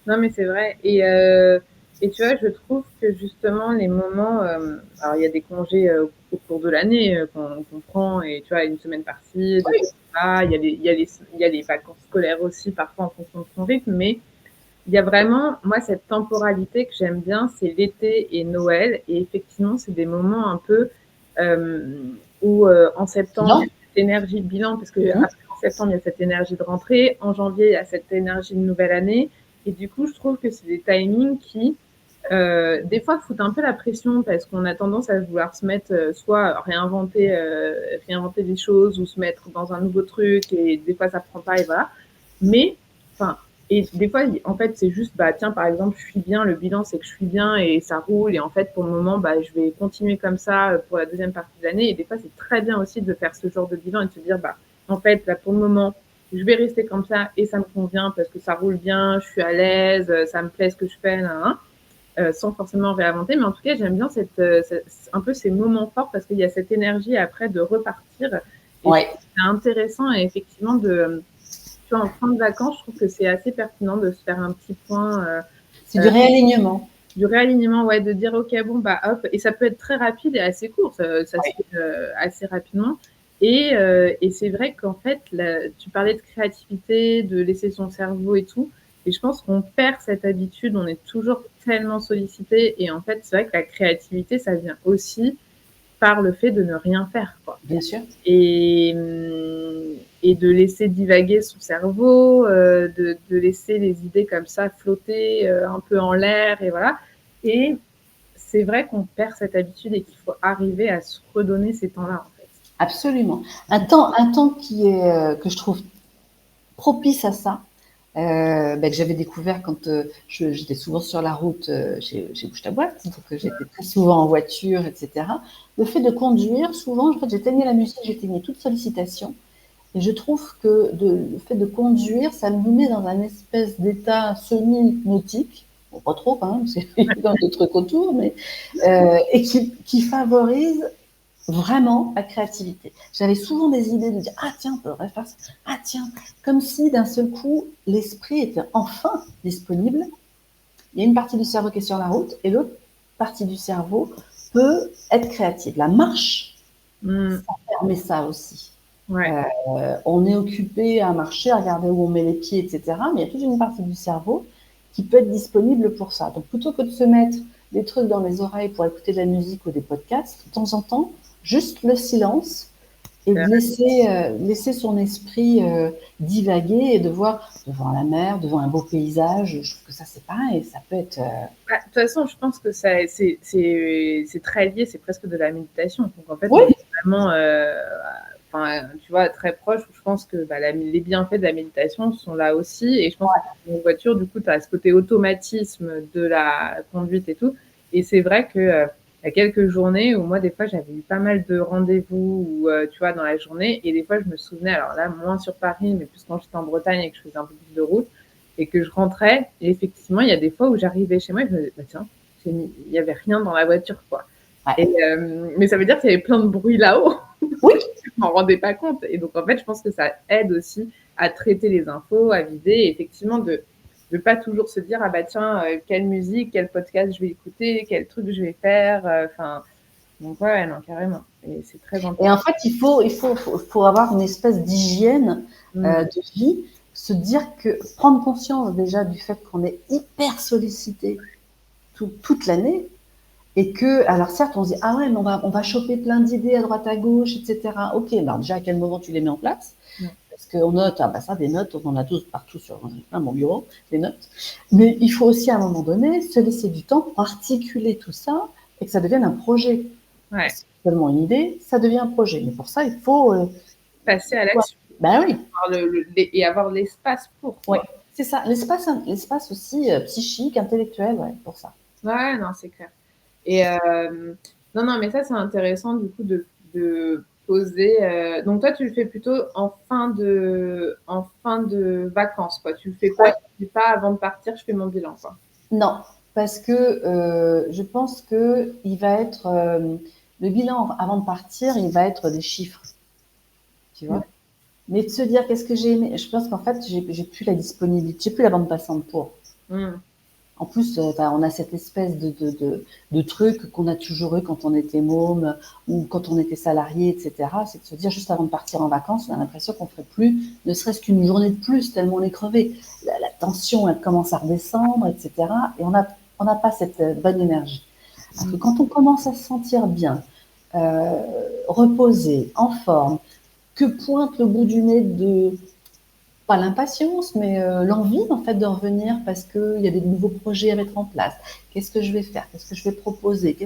Non, mais c'est vrai. Et tu vois, je trouve que justement, les moments. Alors, il y a des congés au cours de l'année qu'on prend, et tu vois, une semaine par-ci, 2 semaines là. Il y a les vacances scolaires aussi, parfois en fonction de son rythme. Mais il y a vraiment, moi, cette temporalité que j'aime bien, c'est l'été et Noël. Et effectivement, c'est des moments un peu euh, où en septembre, il y Non. a cette énergie de bilan, parce que Mmh. après, en septembre, il y a cette énergie de rentrée. En janvier, il y a cette énergie de nouvelle année. Et du coup, je trouve que c'est des timings qui, des fois, foutent un peu la pression parce qu'on a tendance à vouloir se mettre, soit réinventer des choses ou se mettre dans un nouveau truc, et des fois, ça prend pas, et voilà. Mais, enfin, et des fois, en fait, c'est juste, bah, tiens, par exemple, je suis bien, le bilan, c'est que je suis bien et ça roule. Et en fait, pour le moment, bah, je vais continuer comme ça pour la deuxième partie de l'année. Et des fois, c'est très bien aussi de faire ce genre de bilan et de se dire, bah, en fait, là, pour le moment, je vais rester comme ça et ça me convient parce que ça roule bien, je suis à l'aise, ça me plaît ce que je fais, nan, nan. sans forcément réinventer. Mais en tout cas, j'aime bien un peu ces moments forts parce qu'il y a cette énergie après de repartir. Et Ouais, c'est intéressant, et effectivement, tu vois, en fin de vacances, je trouve que c'est assez pertinent de se faire un petit point. c'est du réalignement. Du réalignement, ouais, de dire ok, bon, bah hop, et ça peut être très rapide et assez court, ça se Ouais, fait assez rapidement. Et c'est vrai qu'en fait, tu parlais de créativité, de laisser son cerveau et tout, et je pense qu'on perd cette habitude, on est toujours tellement sollicité, et en fait, c'est vrai que la créativité, ça vient aussi par le fait de ne rien faire, quoi. bien sûr. Et, et de laisser divaguer son cerveau, de laisser les idées comme ça flotter un peu en l'air, et voilà. Et c'est vrai qu'on perd cette habitude et qu'il faut arriver à se redonner ces temps-là, en fait. Absolument. Un temps qui est, que je trouve propice à ça, que j'avais découvert quand j'étais souvent sur la route chez Bouche ta boîte, donc j'étais très souvent en voiture, etc. Le fait de conduire, souvent, en fait, j'éteignais la musique, j'éteignais toute sollicitation. Et je trouve que le fait de conduire, ça nous met dans un espèce d'état semi-hypnotique, bon, pas trop quand même, c'est dans des trucs autour, mais et qui favorise vraiment la créativité. J'avais souvent des idées de dire ah tiens, on pourrait faire ça, ah tiens, comme si d'un seul coup l'esprit était enfin disponible. Il y a une partie du cerveau qui est sur la route et l'autre partie du cerveau peut être créative. La marche, Mmh. ça permet ça aussi. Ouais. On est occupé à marcher, à regarder où on met les pieds, etc. Mais il y a toute une partie du cerveau qui peut être disponible pour ça. Donc plutôt que de se mettre des trucs dans les oreilles pour écouter de la musique ou des podcasts, de temps en temps, juste le silence et de laisser son esprit divaguer et de voir devant la mer, devant un beau paysage. Je trouve que ça c'est pareil, ça peut être. Bah, de toute façon, je pense que c'est très lié, c'est presque de la méditation. Donc en fait, on Oui, est vraiment, enfin, tu vois, très proche. Je pense que bah, les bienfaits de la méditation sont là aussi. Et je pense que dans une voiture, du coup, tu as ce côté automatisme de la conduite et tout. Et c'est vrai que il y a quelques journées où moi, des fois, j'avais eu pas mal de rendez-vous, ou tu vois, dans la journée. Et des fois, je me souvenais, alors là, moins sur Paris, mais plus quand j'étais en Bretagne et que je faisais un peu plus de route, et que je rentrais. Et effectivement, il y a des fois où j'arrivais chez moi et je me disais, bah, tiens, il n'y avait rien dans la voiture, quoi. ouais. Et, mais ça veut dire qu'il y avait plein de bruit là-haut. Oui, Je m'en rendais pas compte. Et donc, en fait, je pense que ça aide aussi à traiter les infos, à vider, et effectivement, de ne pas toujours se dire, ah bah tiens, quelle musique, quel podcast je vais écouter, quel truc je vais faire. Enfin, donc, ouais, non, carrément. Et c'est très et important. en fait, faut avoir une espèce d'hygiène Mmh. de vie, se dire que prendre conscience déjà du fait qu'on est hyper sollicité toute l'année et que, alors certes, on se dit ah ouais, mais on va choper plein d'idées à droite à gauche, etc. Ok, alors déjà à quel moment tu les mets en place? Ouais. Parce qu'on note, ah bah ça, des notes, on en a tous partout sur mon bureau, des notes. Mais il faut aussi à un moment donné se laisser du temps pour articuler tout ça et que ça devienne un projet. Ouais. Parce que seulement une idée, ça devient un projet. Mais pour ça, il faut. Passer à l'action. Ben oui, Et avoir l'espace pour, ouais. quoi. C'est ça. L'espace aussi psychique, intellectuel, ouais, pour ça. Ouais, non, c'est clair. Et non, non, mais ça, c'est intéressant du coup de poser. Donc toi, tu le fais plutôt en fin de vacances, quoi. Tu le fais pas, Ouais. tu le fais pas avant de partir, je fais mon bilan, quoi. Non, parce que je pense que il va être le bilan avant de partir, il va être des chiffres, tu Ouais. vois. Mais de se dire qu'est-ce que j'ai aimé, je pense qu'en fait j'ai plus la disponibilité, j'ai plus la bande passante pour. Mmh. En plus, on a cette espèce de truc qu'on a toujours eu quand on était môme ou quand on était salarié, etc. C'est de se dire juste avant de partir en vacances, on a l'impression qu'on ne ferait plus, ne serait-ce qu'une journée de plus, tellement on est crevé. La tension, elle commence à redescendre, etc. Et on n'a pas cette bonne énergie. Alors que quand on commence à se sentir bien, reposé, en forme, que pointe le bout du nez de pas l'impatience, mais l'envie en fait de revenir parce qu'il y a des nouveaux projets à mettre en place. Qu'est-ce que je vais faire? Qu'est-ce que je vais proposer?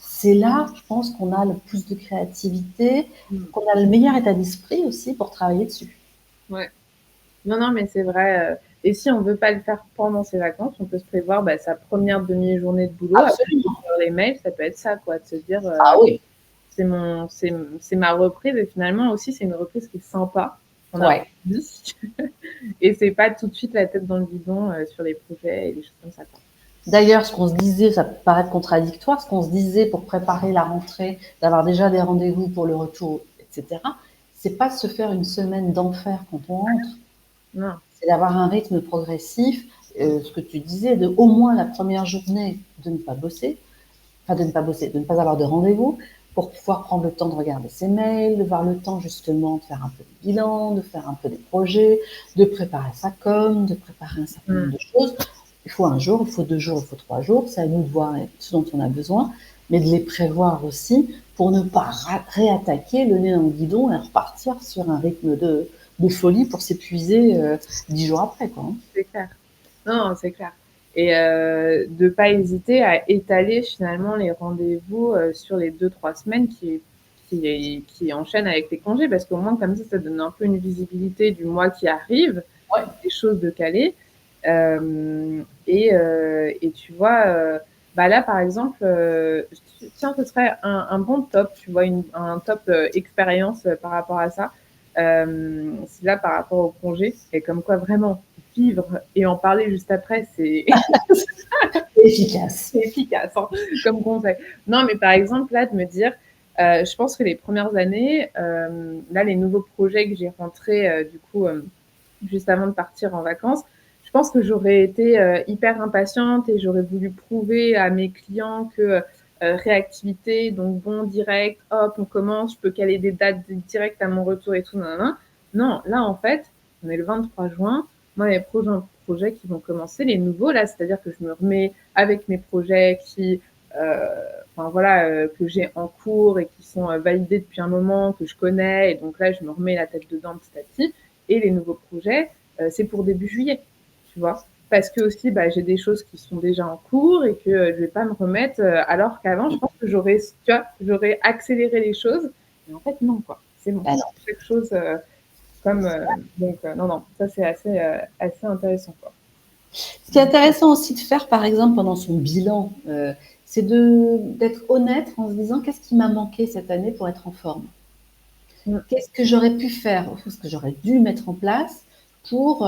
C'est là, je pense, qu'on a le plus de créativité, Mmh. qu'on a le meilleur état d'esprit aussi pour travailler dessus. Ouais. Non, non, mais c'est vrai. Et si on veut pas le faire pendant ses vacances, on peut se prévoir bah, sa première demi-journée de boulot après Absolument. faire les mails. Ça peut être ça, quoi, de se dire Ah oui. c'est ma reprise, et finalement aussi c'est une reprise qui est sympa. On a Ouais. envie. Et c'est pas tout de suite la tête dans le guidon sur les projets et des choses comme ça, quoi. D'ailleurs, ce qu'on se disait, ça peut paraître contradictoire, ce qu'on se disait pour préparer la rentrée, d'avoir déjà des rendez-vous pour le retour, etc., c'est pas se faire une semaine d'enfer quand on rentre, Non, c'est d'avoir un rythme progressif, ce que tu disais, de au moins la première journée de ne pas bosser, enfin de ne pas bosser, de ne pas avoir de rendez-vous, pour pouvoir prendre le temps de regarder ses mails, de voir le temps justement de faire un peu de bilan, de faire un peu des projets, de préparer sa com, de préparer un certain nombre de choses. Il faut un jour, il faut 2 jours, il faut 3 jours, c'est à nous de voir ce dont on a besoin, mais de les prévoir aussi pour ne pas réattaquer le nez dans le guidon et repartir sur un rythme de folie pour s'épuiser 10 jours après, quoi. c'est clair. Non, c'est clair. Et de pas hésiter à étaler finalement les rendez-vous sur les 2-3 semaines qui enchaînent avec les congés, parce qu'au moins comme ça donne un peu une visibilité du mois qui arrive, Ouais. des choses de calé. Et tu vois, bah là par exemple, tiens, ce serait un bon top, tu vois, un top expérience par rapport à ça. C'est là par rapport au congé, et comme quoi vraiment vivre et en parler juste après, c'est Efficace. efficace hein, comme conseil. Non, mais par exemple, là, de me dire, je pense que les premières années, là, les nouveaux projets que j'ai rentrés, du coup, juste avant de partir en vacances, je pense que j'aurais été hyper impatiente et j'aurais voulu prouver à mes clients que réactivité, donc bon, direct, hop, on commence, je peux caler des dates directes à mon retour et tout, nanana. Non, là, en fait, on est le 23 juin, moi, les projets qui vont commencer, les nouveaux, là, c'est-à-dire que je me remets avec mes projets enfin voilà, que j'ai en cours et qui sont validés depuis un moment, que je connais, et donc là, je me remets la tête dedans petit à petit. Et les nouveaux projets, c'est pour début juillet, tu vois. Parce que aussi, bah, j'ai des choses qui sont déjà en cours et que je vais pas me remettre. Alors qu'avant, je pense que j'aurais accéléré les choses. Mais en fait, non, quoi. C'est bon. Ben non. Quelque chose comme. Donc, non, non, ça, c'est assez intéressant, quoi. Ce qui est intéressant aussi de faire, par exemple, pendant son bilan, c'est d'être honnête en se disant qu'est-ce qui m'a manqué cette année pour être en forme. Mm. Qu'est-ce que j'aurais pu faire, ce que j'aurais dû mettre en place pour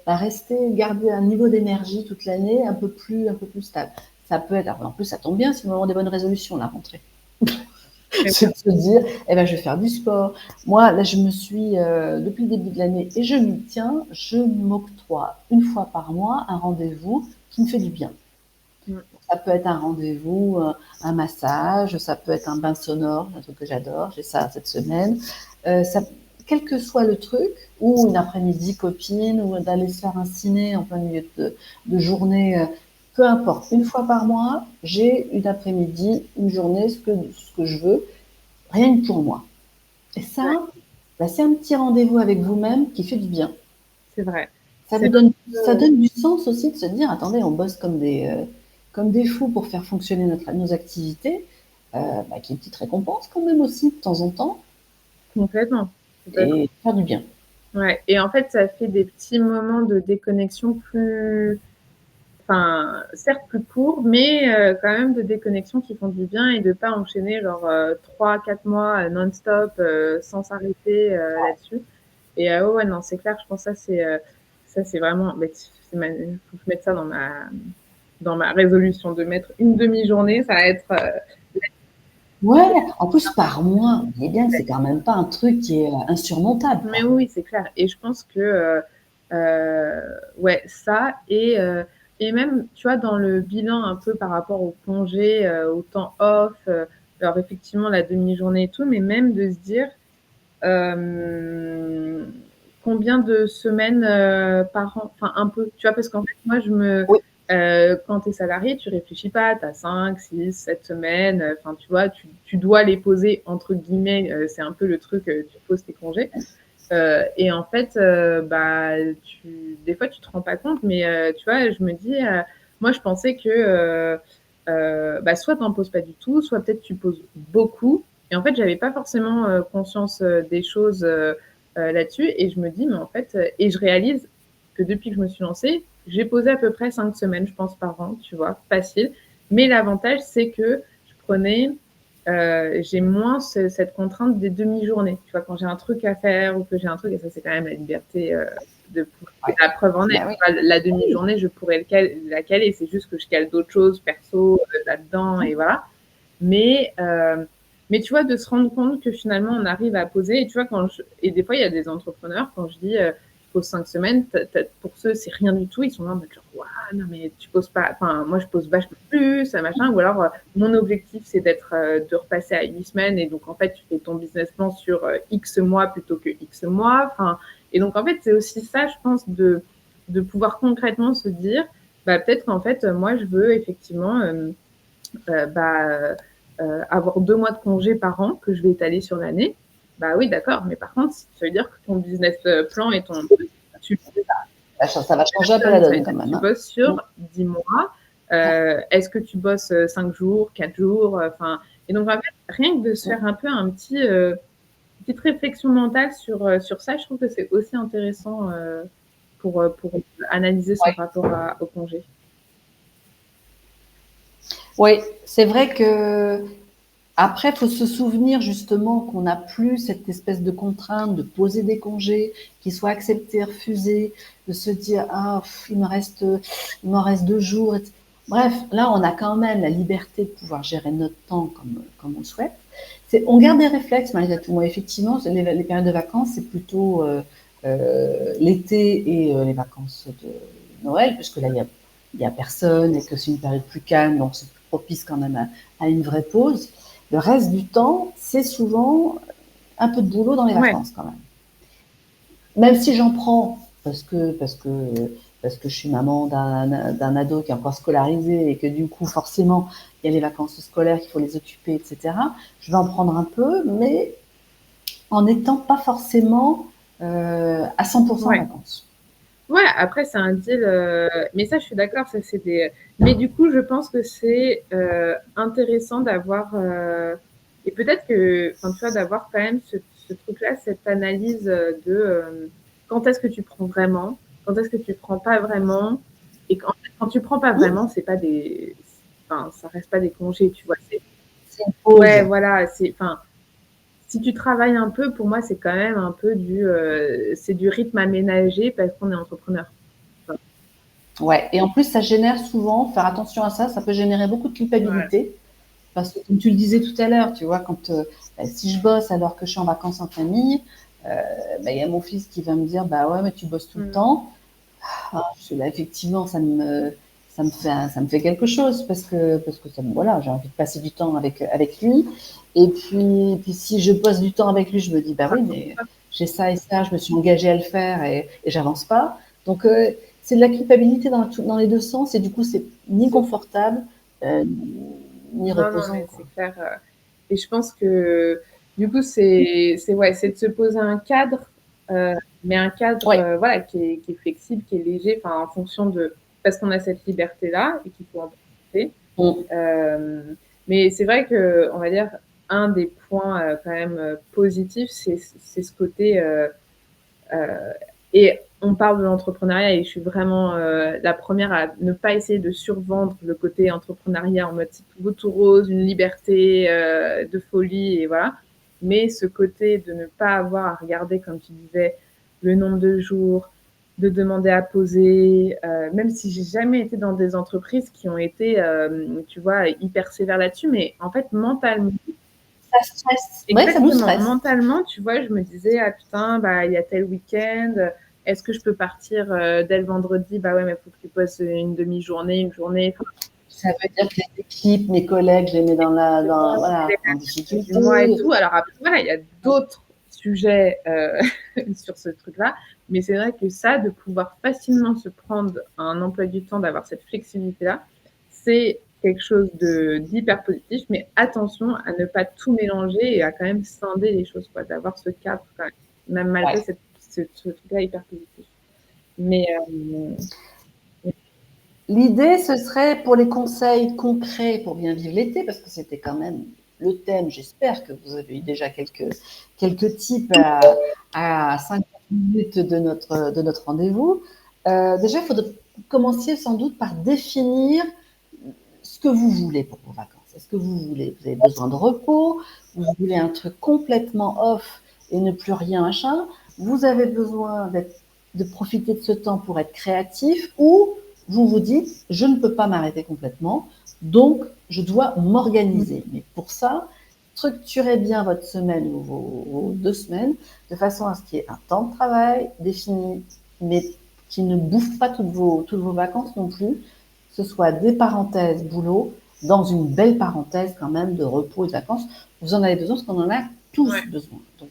rester, garder un niveau d'énergie toute l'année un peu plus stable. Ça peut être, alors en plus ça tombe bien, c'est le moment des bonnes résolutions, la rentrée. C'est de se dire, eh ben, je vais faire du sport. Moi, là, je me suis, depuis le début de l'année, et je m'y tiens, je m'octroie une fois par mois un rendez-vous qui me fait du bien. Mm. Ça peut être un rendez-vous, un massage, ça peut être un bain sonore, un truc que j'adore, j'ai ça cette semaine. Ça, quel que soit le truc, ou une après-midi copine, ou d'aller se faire un ciné en plein milieu de journée, peu importe. Une fois par mois, j'ai une après-midi, une journée, ce que je veux, rien que pour moi. Et Ouais, ça, bah, c'est un petit rendez-vous avec vous-même qui fait du bien. c'est vrai. Ça C'est vous donne, ça donne du sens aussi de se dire, attendez, on bosse comme des fous pour faire fonctionner nos activités, bah, qu'il y ait une petite récompense quand même aussi de temps en temps complètement. et faire du bien. Ouais. Et en fait, ça fait des petits moments de déconnexion enfin, certes plus courts, mais quand même de déconnexion qui font du bien, et de pas enchaîner genre 3-4 mois non-stop sans s'arrêter là-dessus. Et ouais, non, c'est clair, je pense que ça c'est vraiment, bah, faut que je mette ça dans ma résolution, de mettre une demi-journée, ça va être Ouais, en plus par mois, vous voyez bien que c'est quand même pas un truc qui est insurmontable, mais quoi. oui, c'est clair. Et je pense que, ouais, ça, et même, tu vois, dans le bilan un peu par rapport au congé, au temps off, alors effectivement, la demi-journée et tout, mais même de se dire combien de semaines par an, enfin un peu, tu vois, parce qu'en fait, moi, Oui. quand tu es salarié, tu réfléchis pas, tu as 5, 6, 7 semaines, enfin, tu vois, tu dois les poser, entre guillemets, c'est un peu le truc, tu poses tes congés. Et en fait, bah, des fois, tu te rends pas compte, mais tu vois, je me dis, moi, je pensais que bah, soit tu n'en poses pas du tout, soit peut-être tu poses beaucoup. Et en fait, j'avais pas forcément conscience des choses là-dessus. Et je me dis, mais en fait, et je réalise que depuis que je me suis lancée, j'ai posé à peu près 5 semaines, je pense, par an, tu vois, facile. Mais l'avantage, c'est que je prenais j'ai moins cette contrainte des demi-journées. Tu vois, quand j'ai un truc à faire ou que j'ai un truc, et ça, c'est quand même la liberté de pouvoir. Ouais. La preuve en est, Ben oui. la demi-journée, je pourrais la caler. C'est juste que je cale d'autres choses perso là-dedans et voilà. Mais, tu vois, de se rendre compte que finalement, on arrive à poser. Et tu vois, et des fois, il y a des entrepreneurs, quand je dis je pose 5 semaines, pour ceux, c'est rien du tout. Ils sont là en mode genre, waouh, non, mais tu poses pas. Enfin, moi, je pose vachement plus, ça machin. Ou alors, mon objectif, c'est de repasser à 8 semaines. Et donc, en fait, tu fais ton business plan sur X mois plutôt que X mois. Enfin, et donc, en fait, c'est aussi ça, je pense, de pouvoir concrètement se dire, bah, peut-être qu'en fait, moi, je veux effectivement avoir 2 mois de congé par an que je vais étaler sur l'année. Bah oui, d'accord. Mais par contre, ça veut dire que ton business plan et ton tu, Ça va changer un peu la ça veut donne quand dire que même. tu Hein. bosses sur 10 mois. Est-ce que tu bosses 5 jours, 4 jours enfin, et donc, en fait, rien que de se faire un peu petite réflexion mentale sur ça, je trouve que c'est aussi intéressant pour analyser son Ouais. rapport au congé. Oui, c'est vrai que après, il faut se souvenir justement qu'on n'a plus cette espèce de contrainte de poser des congés, qu'ils soient acceptés, refusés, de se dire ah il m'en reste 2 jours. Bref, là on a quand même la liberté de pouvoir gérer notre temps comme on le souhaite. On garde des réflexes malgré tout. Moi, effectivement, les périodes de vacances, c'est plutôt l'été et les vacances de Noël, puisque là il y a personne et que c'est une période plus calme, donc c'est plus propice quand même à une vraie pause. Le reste du temps, c'est souvent un peu de boulot dans les Ouais. vacances quand même. Même si j'en prends, parce que je suis maman d'un ado qui est encore scolarisé et que du coup, forcément, il y a les vacances scolaires qu'il faut les occuper, etc. Je vais en prendre un peu, mais en n'étant pas forcément à 100% en Ouais. vacances. Ouais, après, c'est un deal. Mais ça, je suis d'accord. Ça, c'est des. Mais du coup, je pense que c'est intéressant d'avoir. Et peut-être que, enfin, tu vois, d'avoir quand même ce truc-là, cette analyse de quand est-ce que tu prends vraiment, quand est-ce que tu prends pas vraiment. Et quand tu prends pas Mmh, vraiment, c'est pas des. Enfin, ça reste pas des congés, tu vois. c'est une pause. Ouais, voilà. Enfin, si tu travailles un peu, pour moi, c'est quand même un peu c'est du rythme aménagé parce qu'on est entrepreneur. Ouais. Et en plus, ça génère souvent, faire attention à ça, ça peut générer beaucoup de Ouais. culpabilité. Parce que, comme tu le disais tout à l'heure, tu vois, si je bosse alors que je suis en vacances en famille, il y a mon fils qui va me dire, bah ouais, mais tu bosses tout le Mm. temps. Ah, je suis là, effectivement, ça me fait quelque chose parce que voilà, j'ai envie de passer du temps avec lui. Et puis, si je passe du temps avec lui, je me dis, bah oui, mais j'ai ça et ça, je me suis engagée à le faire et j'avance pas. Donc, c'est de la culpabilité dans les deux sens et du coup, c'est ni confortable, euh, ni Non, non, reposant, mais quoi. c'est clair. Et je pense que du coup, c'est de se poser un cadre, euh, mais un cadre Ouais. voilà, qui est flexible, qui est léger, en fonction de. Parce qu'on a cette liberté-là et qu'il faut en profiter. Mm. Euh, mais c'est vrai que, on va dire, un des points quand même positifs, c'est ce côté et on parle de l'entrepreneuriat et je suis vraiment la première à ne pas essayer de survendre le côté entrepreneuriat en mode c'est tout beau tout rose, une liberté de folie et voilà. Mais ce côté de ne pas avoir à regarder, comme tu disais, le nombre de jours, de demander à poser, même si j'ai jamais été dans des entreprises qui ont été, tu vois, hyper sévères là-dessus, mais en fait, mentalement, Ça stresse. Ouais, ça nous exactement. stresse. Mentalement, tu vois, je me disais, ah putain, bah, il y a tel week-end. Est-ce que je peux partir dès le vendredi? Bah ouais, mais il faut que tu passes une demi-journée, une journée. Enfin, Ça veut dire que les équipes, mes collègues, je les mets voilà, en du mois et difficulté. tout. Alors après, voilà, il y a d'autres sujets sur ce truc-là. Mais c'est vrai que ça, de pouvoir facilement se prendre un emploi du temps, d'avoir cette flexibilité-là, c'est quelque chose d'hyper positif. Mais attention à ne pas tout mélanger et à quand même scinder les choses, quoi, d'avoir ce cadre quand même malgré Ouais. ce truc-là hyper positif. Mais L'idée, ce serait pour les conseils concrets pour bien vivre l'été, parce que c'était quand même le thème. J'espère que vous avez eu déjà quelques tips à 50 minutes de notre rendez-vous. Déjà, il faudrait commencer sans doute par définir ce que vous voulez pour vos vacances. que vous voulez. Vous avez besoin de repos, vous voulez un truc complètement off et ne plus rien machin. Vous avez besoin de profiter de ce temps pour être créatif, ou vous vous dites, je ne peux pas m'arrêter complètement, donc je dois m'organiser. Mais pour ça, structurez bien votre semaine ou vos 2 semaines de façon à ce qu'il y ait un temps de travail défini, mais qui ne bouffe pas toutes vos vacances non plus, que ce soit des parenthèses boulot, dans une belle parenthèse quand même de repos et de vacances. Vous en avez besoin parce qu'on en a tous besoin. Donc,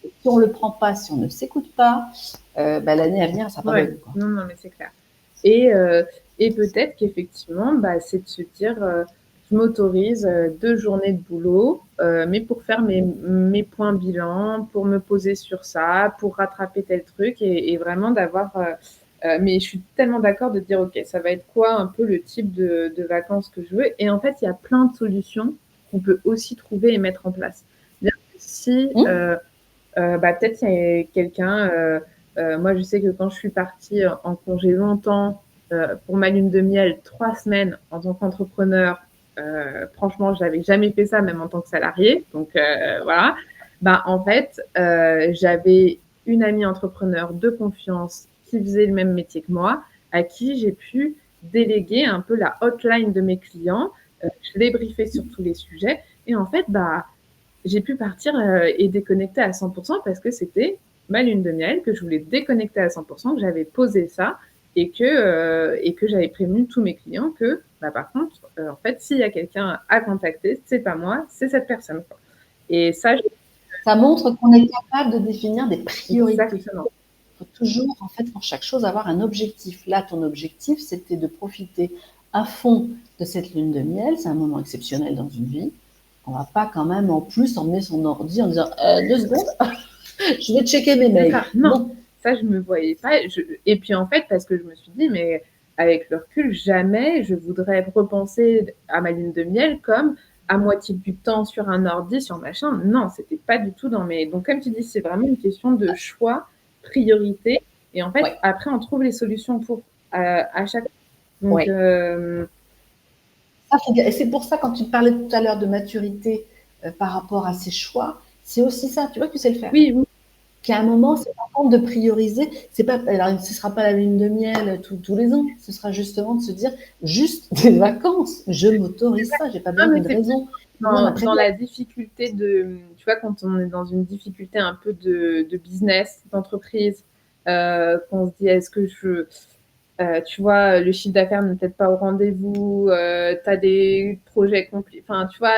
si on ne le prend pas, si on ne s'écoute pas, l'année à venir, ça sera pas bonne. Non, mais c'est clair. Et peut-être qu'effectivement, c'est de se dire, je m'autorise 2 journées de boulot, mais pour faire mes points bilan, pour me poser sur ça, pour rattraper tel truc et vraiment d'avoir... mais je suis tellement d'accord de dire, OK, ça va être quoi un peu le type de vacances que je veux. Et en fait, il y a plein de solutions qu'on peut aussi trouver et mettre en place. C'est-à-dire que si, peut-être il y a quelqu'un... moi, je sais que quand je suis partie en congé longtemps pour ma lune de miel, 3 semaines en tant qu'entrepreneur, franchement, je n'avais jamais fait ça, même en tant que salarié. Donc, voilà. En fait, j'avais une amie entrepreneur de confiance qui faisait le même métier que moi, à qui j'ai pu déléguer un peu la hotline de mes clients. Je l'ai briefé sur tous les sujets. Et en fait, j'ai pu partir et déconnecter à 100% parce que c'était ma lune de miel, que je voulais déconnecter à 100%, que j'avais posé ça et que j'avais prévenu tous mes clients que, par contre, en fait, s'il y a quelqu'un à contacter, c'est pas moi, c'est cette personne. Et ça montre qu'on est capable de définir des priorités. Exactement. Il faut toujours, en fait, pour chaque chose, avoir un objectif. Là, ton objectif, c'était de profiter à fond de cette lune de miel. C'est un moment exceptionnel dans une vie. On ne va pas quand même en plus emmener son ordi en disant 2 secondes, je vais checker mes mails. Non, ça, je ne me voyais pas. Et puis, en fait, parce que je me suis dit, mais avec le recul, jamais je voudrais repenser à ma lune de miel comme à moitié du temps sur un ordi, sur machin. Non, c'était pas du tout dans mes... Donc, comme tu dis, c'est vraiment une question de choix, priorité. Et en fait, après, on trouve les solutions pour à chaque... Donc, c'est pour ça, quand tu parlais tout à l'heure de maturité par rapport à ses choix, c'est aussi ça, tu vois que tu sais le faire. Oui. Qu'à un moment, c'est pas compte de prioriser. C'est pas, alors, ce sera pas la lune de miel tous les ans. Ce sera justement de se dire, juste des vacances. Je m'autorise ça. J'ai pas besoin d'une raison. Dans la difficulté de, tu vois, quand on est dans une difficulté un peu de business, d'entreprise, qu'on se dit, est-ce que tu vois, le chiffre d'affaires n'est peut-être pas au rendez-vous, tu as des projets compliqués. Enfin, tu vois,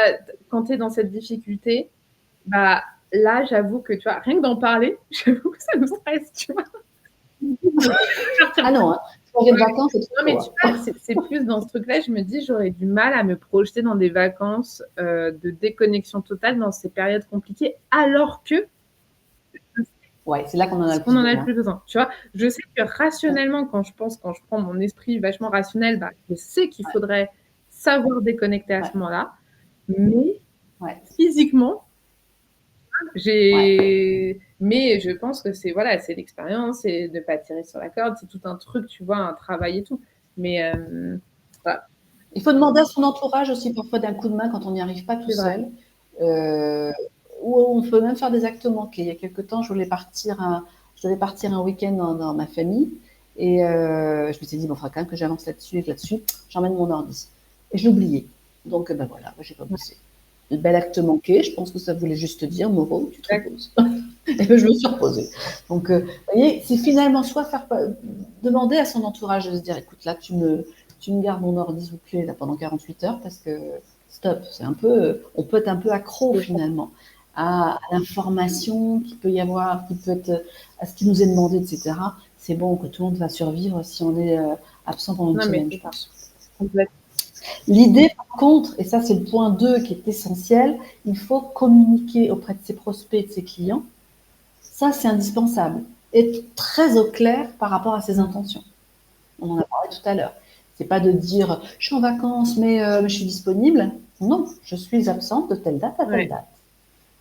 quand tu es dans cette difficulté, là, j'avoue que, tu vois, rien que d'en parler, j'avoue que ça me stresse, tu vois. Ah non, hein. De vacances, non, mais tu vois, c'est plus dans ce truc-là, je me dis, j'aurais du mal à me projeter dans des vacances de déconnexion totale dans ces périodes compliquées, alors que c'est là qu'on en a le plus besoin. Tu vois, je sais que rationnellement, quand je prends mon esprit vachement rationnel, je sais qu'il faudrait savoir déconnecter à ce moment-là, mais physiquement, mais je pense que c'est l'expérience et de ne pas tirer sur la corde, c'est tout un truc, tu vois, un travail et tout. Mais voilà. Il faut demander à son entourage aussi parfois d'un coup de main quand on n'y arrive pas tout seul. Ou on peut même faire des actes manqués. Il y a quelques temps, je devais partir un week-end dans ma famille et je me suis dit, bon, il faudra quand même que j'avance là-dessus et là-dessus, j'emmène mon ordi. Et je l'ai oublié. Donc, voilà, j'ai pas bossé. Le bel acte manqué, je pense que ça voulait juste dire, Moreau, tu te reposes. Et puis, je me suis reposée. Donc, vous voyez, c'est finalement soit demander à son entourage de se dire, écoute, là, tu me gardes mon ordi sous clé là, pendant 48 heures parce que stop, on peut être un peu accro finalement à l'information qu'il peut y avoir, qui peut être à ce qui nous est demandé, etc. C'est bon que tout le monde va survivre si on est absent pendant une semaine, je pense. L'idée, par contre, et ça c'est le point 2 qui est essentiel, il faut communiquer auprès de ses prospects et de ses clients. Ça, c'est indispensable. Être très au clair par rapport à ses intentions. On en a parlé tout à l'heure. C'est pas de dire je suis en vacances mais je suis disponible. Non, je suis absente de telle date à telle date.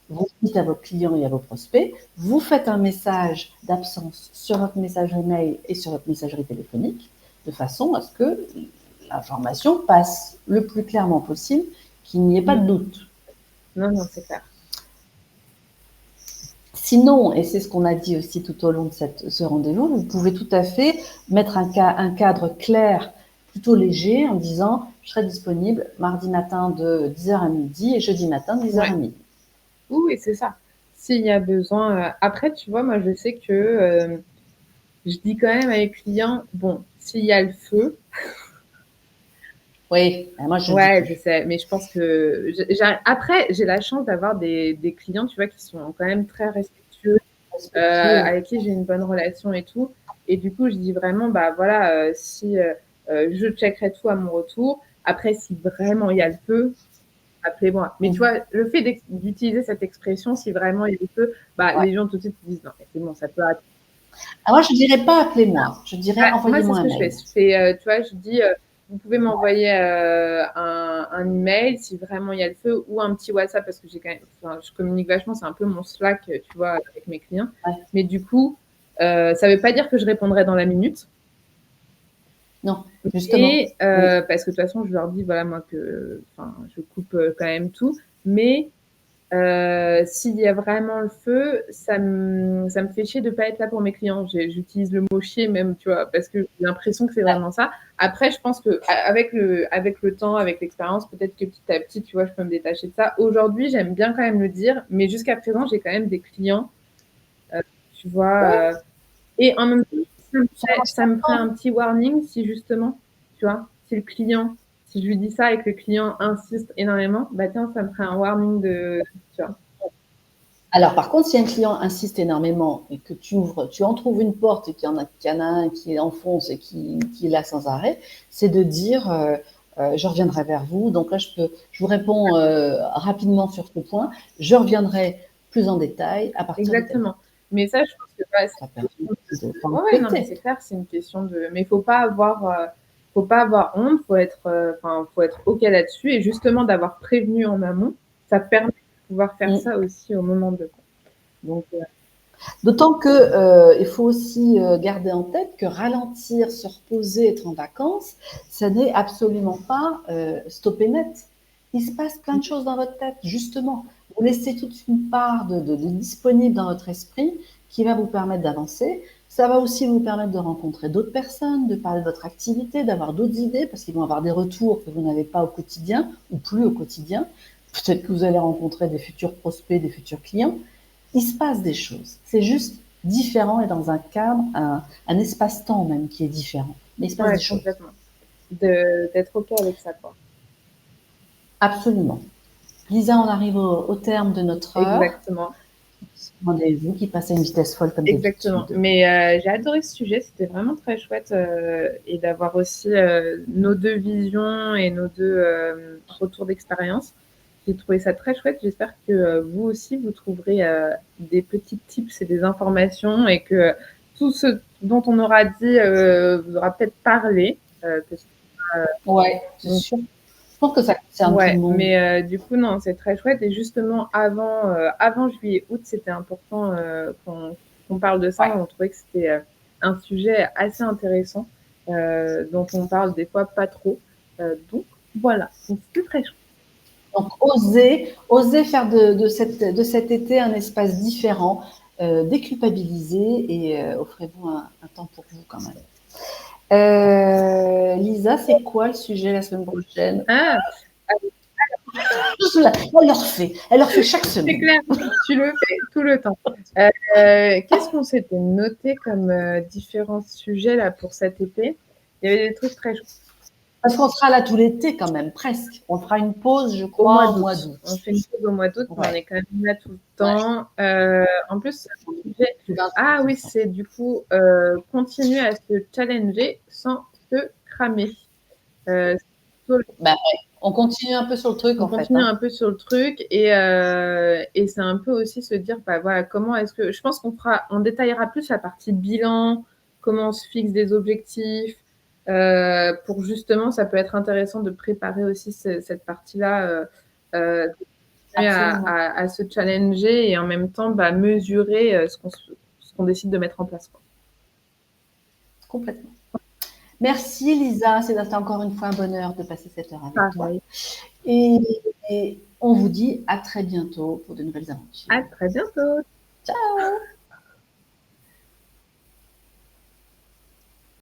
Vous dites à vos clients et à vos prospects, vous faites un message d'absence sur votre messagerie mail et sur votre messagerie téléphonique de façon à ce que l'information passe le plus clairement possible qu'il n'y ait pas de doute. Non, non, c'est clair. Sinon, et c'est ce qu'on a dit aussi tout au long de ce rendez-vous, vous pouvez tout à fait mettre un cadre clair, plutôt léger, en disant je serai disponible mardi matin de 10h à midi et jeudi matin de 10h à midi. Oui, c'est ça. S'il y a besoin. Après, tu vois, moi, je sais que je dis quand même à mes clients, bon, s'il y a le feu. Oui, moi je Ouais, je sais, mais je pense que après, j'ai la chance d'avoir des clients, tu vois, qui sont quand même très respectueux, avec qui j'ai une bonne relation et tout. Et du coup, je dis vraiment, bah voilà, si je checkerai tout à mon retour. Après, si vraiment il y a le feu, appelez-moi. Mais tu vois, le fait d'utiliser cette expression, si vraiment il y a le feu, bah les gens tout de suite disent non, c'est bon, ça peut attendre. Moi, je dirais pas appelez-moi, je dirais envoyez-moi un mail. Moi, c'est ce que je fais. Tu vois, je dis, vous pouvez m'envoyer un email si vraiment il y a le feu ou un petit WhatsApp parce que je communique vachement, c'est un peu mon Slack, tu vois, avec mes clients. Ouais. Mais du coup, ça veut pas dire que je répondrai dans la minute. Non, justement. Et parce que de toute façon, je leur dis, voilà, moi, je coupe quand même tout. Mais s'il y a vraiment le feu, ça me fait chier de pas être là pour mes clients. J'utilise le mot chier même, tu vois, parce que j'ai l'impression que c'est vraiment ça. Après, je pense que avec le temps, avec l'expérience, peut-être que petit à petit, tu vois, je peux me détacher de ça. Aujourd'hui, j'aime bien quand même le dire, mais jusqu'à présent, j'ai quand même des clients, tu vois, et en même temps, ça me ferait un petit warning si justement, tu vois, si je lui dis ça et que le client insiste énormément, bah tiens, ça me ferait un warning tu vois. Alors, par contre, si un client insiste énormément et que tu entrouvres une porte et qu'il y en a un qui enfonce et qui est là sans arrêt, c'est de dire je reviendrai vers vous. Donc là, je vous réponds rapidement sur ce point. Je reviendrai plus en détail à partir Exactement. Mais ça, je pense que ça permet de ouais, non, mais c'est clair, c'est une question de. Mais faut pas avoir honte, faut être ok là-dessus et justement d'avoir prévenu en amont, ça permet de pouvoir faire ça aussi au moment de. Donc. D'autant que il faut aussi garder en tête que ralentir, se reposer, être en vacances, ça n'est absolument pas stopper net. Il se passe plein de choses dans votre tête, justement. Vous laissez toute une part de disponible dans votre esprit qui va vous permettre d'avancer. Ça va aussi vous permettre de rencontrer d'autres personnes, de parler de votre activité, d'avoir d'autres idées, parce qu'ils vont avoir des retours que vous n'avez pas au quotidien, ou plus au quotidien. Peut-être que vous allez rencontrer des futurs prospects, des futurs clients. Il se passe des choses. C'est juste différent et dans un cadre, un espace-temps même qui est différent. Mais il se passe des choses. Complètement. D'être OK avec ça, quoi. Absolument. Lisa, on arrive au terme de notre heure. Exactement. Rendez-vous qui passe à une vitesse folle comme d'habitude. Exactement. Mais j'ai adoré ce sujet, c'était vraiment très chouette et d'avoir aussi nos deux visions et nos deux retours d'expérience. J'ai trouvé ça très chouette. J'espère que vous aussi, vous trouverez des petits tips et des informations et que tout ce dont on aura dit vous aura peut-être parlé. Ouais, c'est sûr. Je pense que ça concerne tout le monde. Mais du coup, non, c'est très chouette. Et justement, avant juillet-août, c'était important qu'on parle de ça. Ouais. On trouvait que c'était un sujet assez intéressant dont on parle des fois pas trop. Donc, voilà. Donc, c'était très chouette. Donc, oser faire de cet été un espace différent, déculpabiliser et offrez-vous un temps pour vous quand même. Lisa, c'est quoi le sujet la semaine prochaine? Elle leur fait chaque semaine. C'est clair, tu le fais tout le temps. Qu'est-ce qu'on s'était noté comme différents sujets là pour cet été? Il y avait des trucs très chouettes. Parce qu'on sera là tout l'été quand même, presque. On fera une pause, je crois, au mois d'août. On fait une pause au mois d'août, mais on est quand même là tout le temps. En plus, ah oui, c'est du coup continuer à se challenger sans se cramer. On continue un peu sur le truc, on continue un peu sur le truc et c'est un peu aussi se dire, bah voilà, comment est-ce que... Je pense on détaillera plus la partie bilan, comment on se fixe des objectifs, pour justement, ça peut être intéressant de préparer aussi cette partie-là, à se challenger et en même temps mesurer ce qu'on décide de mettre en place, quoi. Complètement. Merci Lisa, c'est encore une fois un bonheur de passer cette heure avec toi. Et, et on vous dit à très bientôt pour de nouvelles aventures. À très bientôt. Ciao!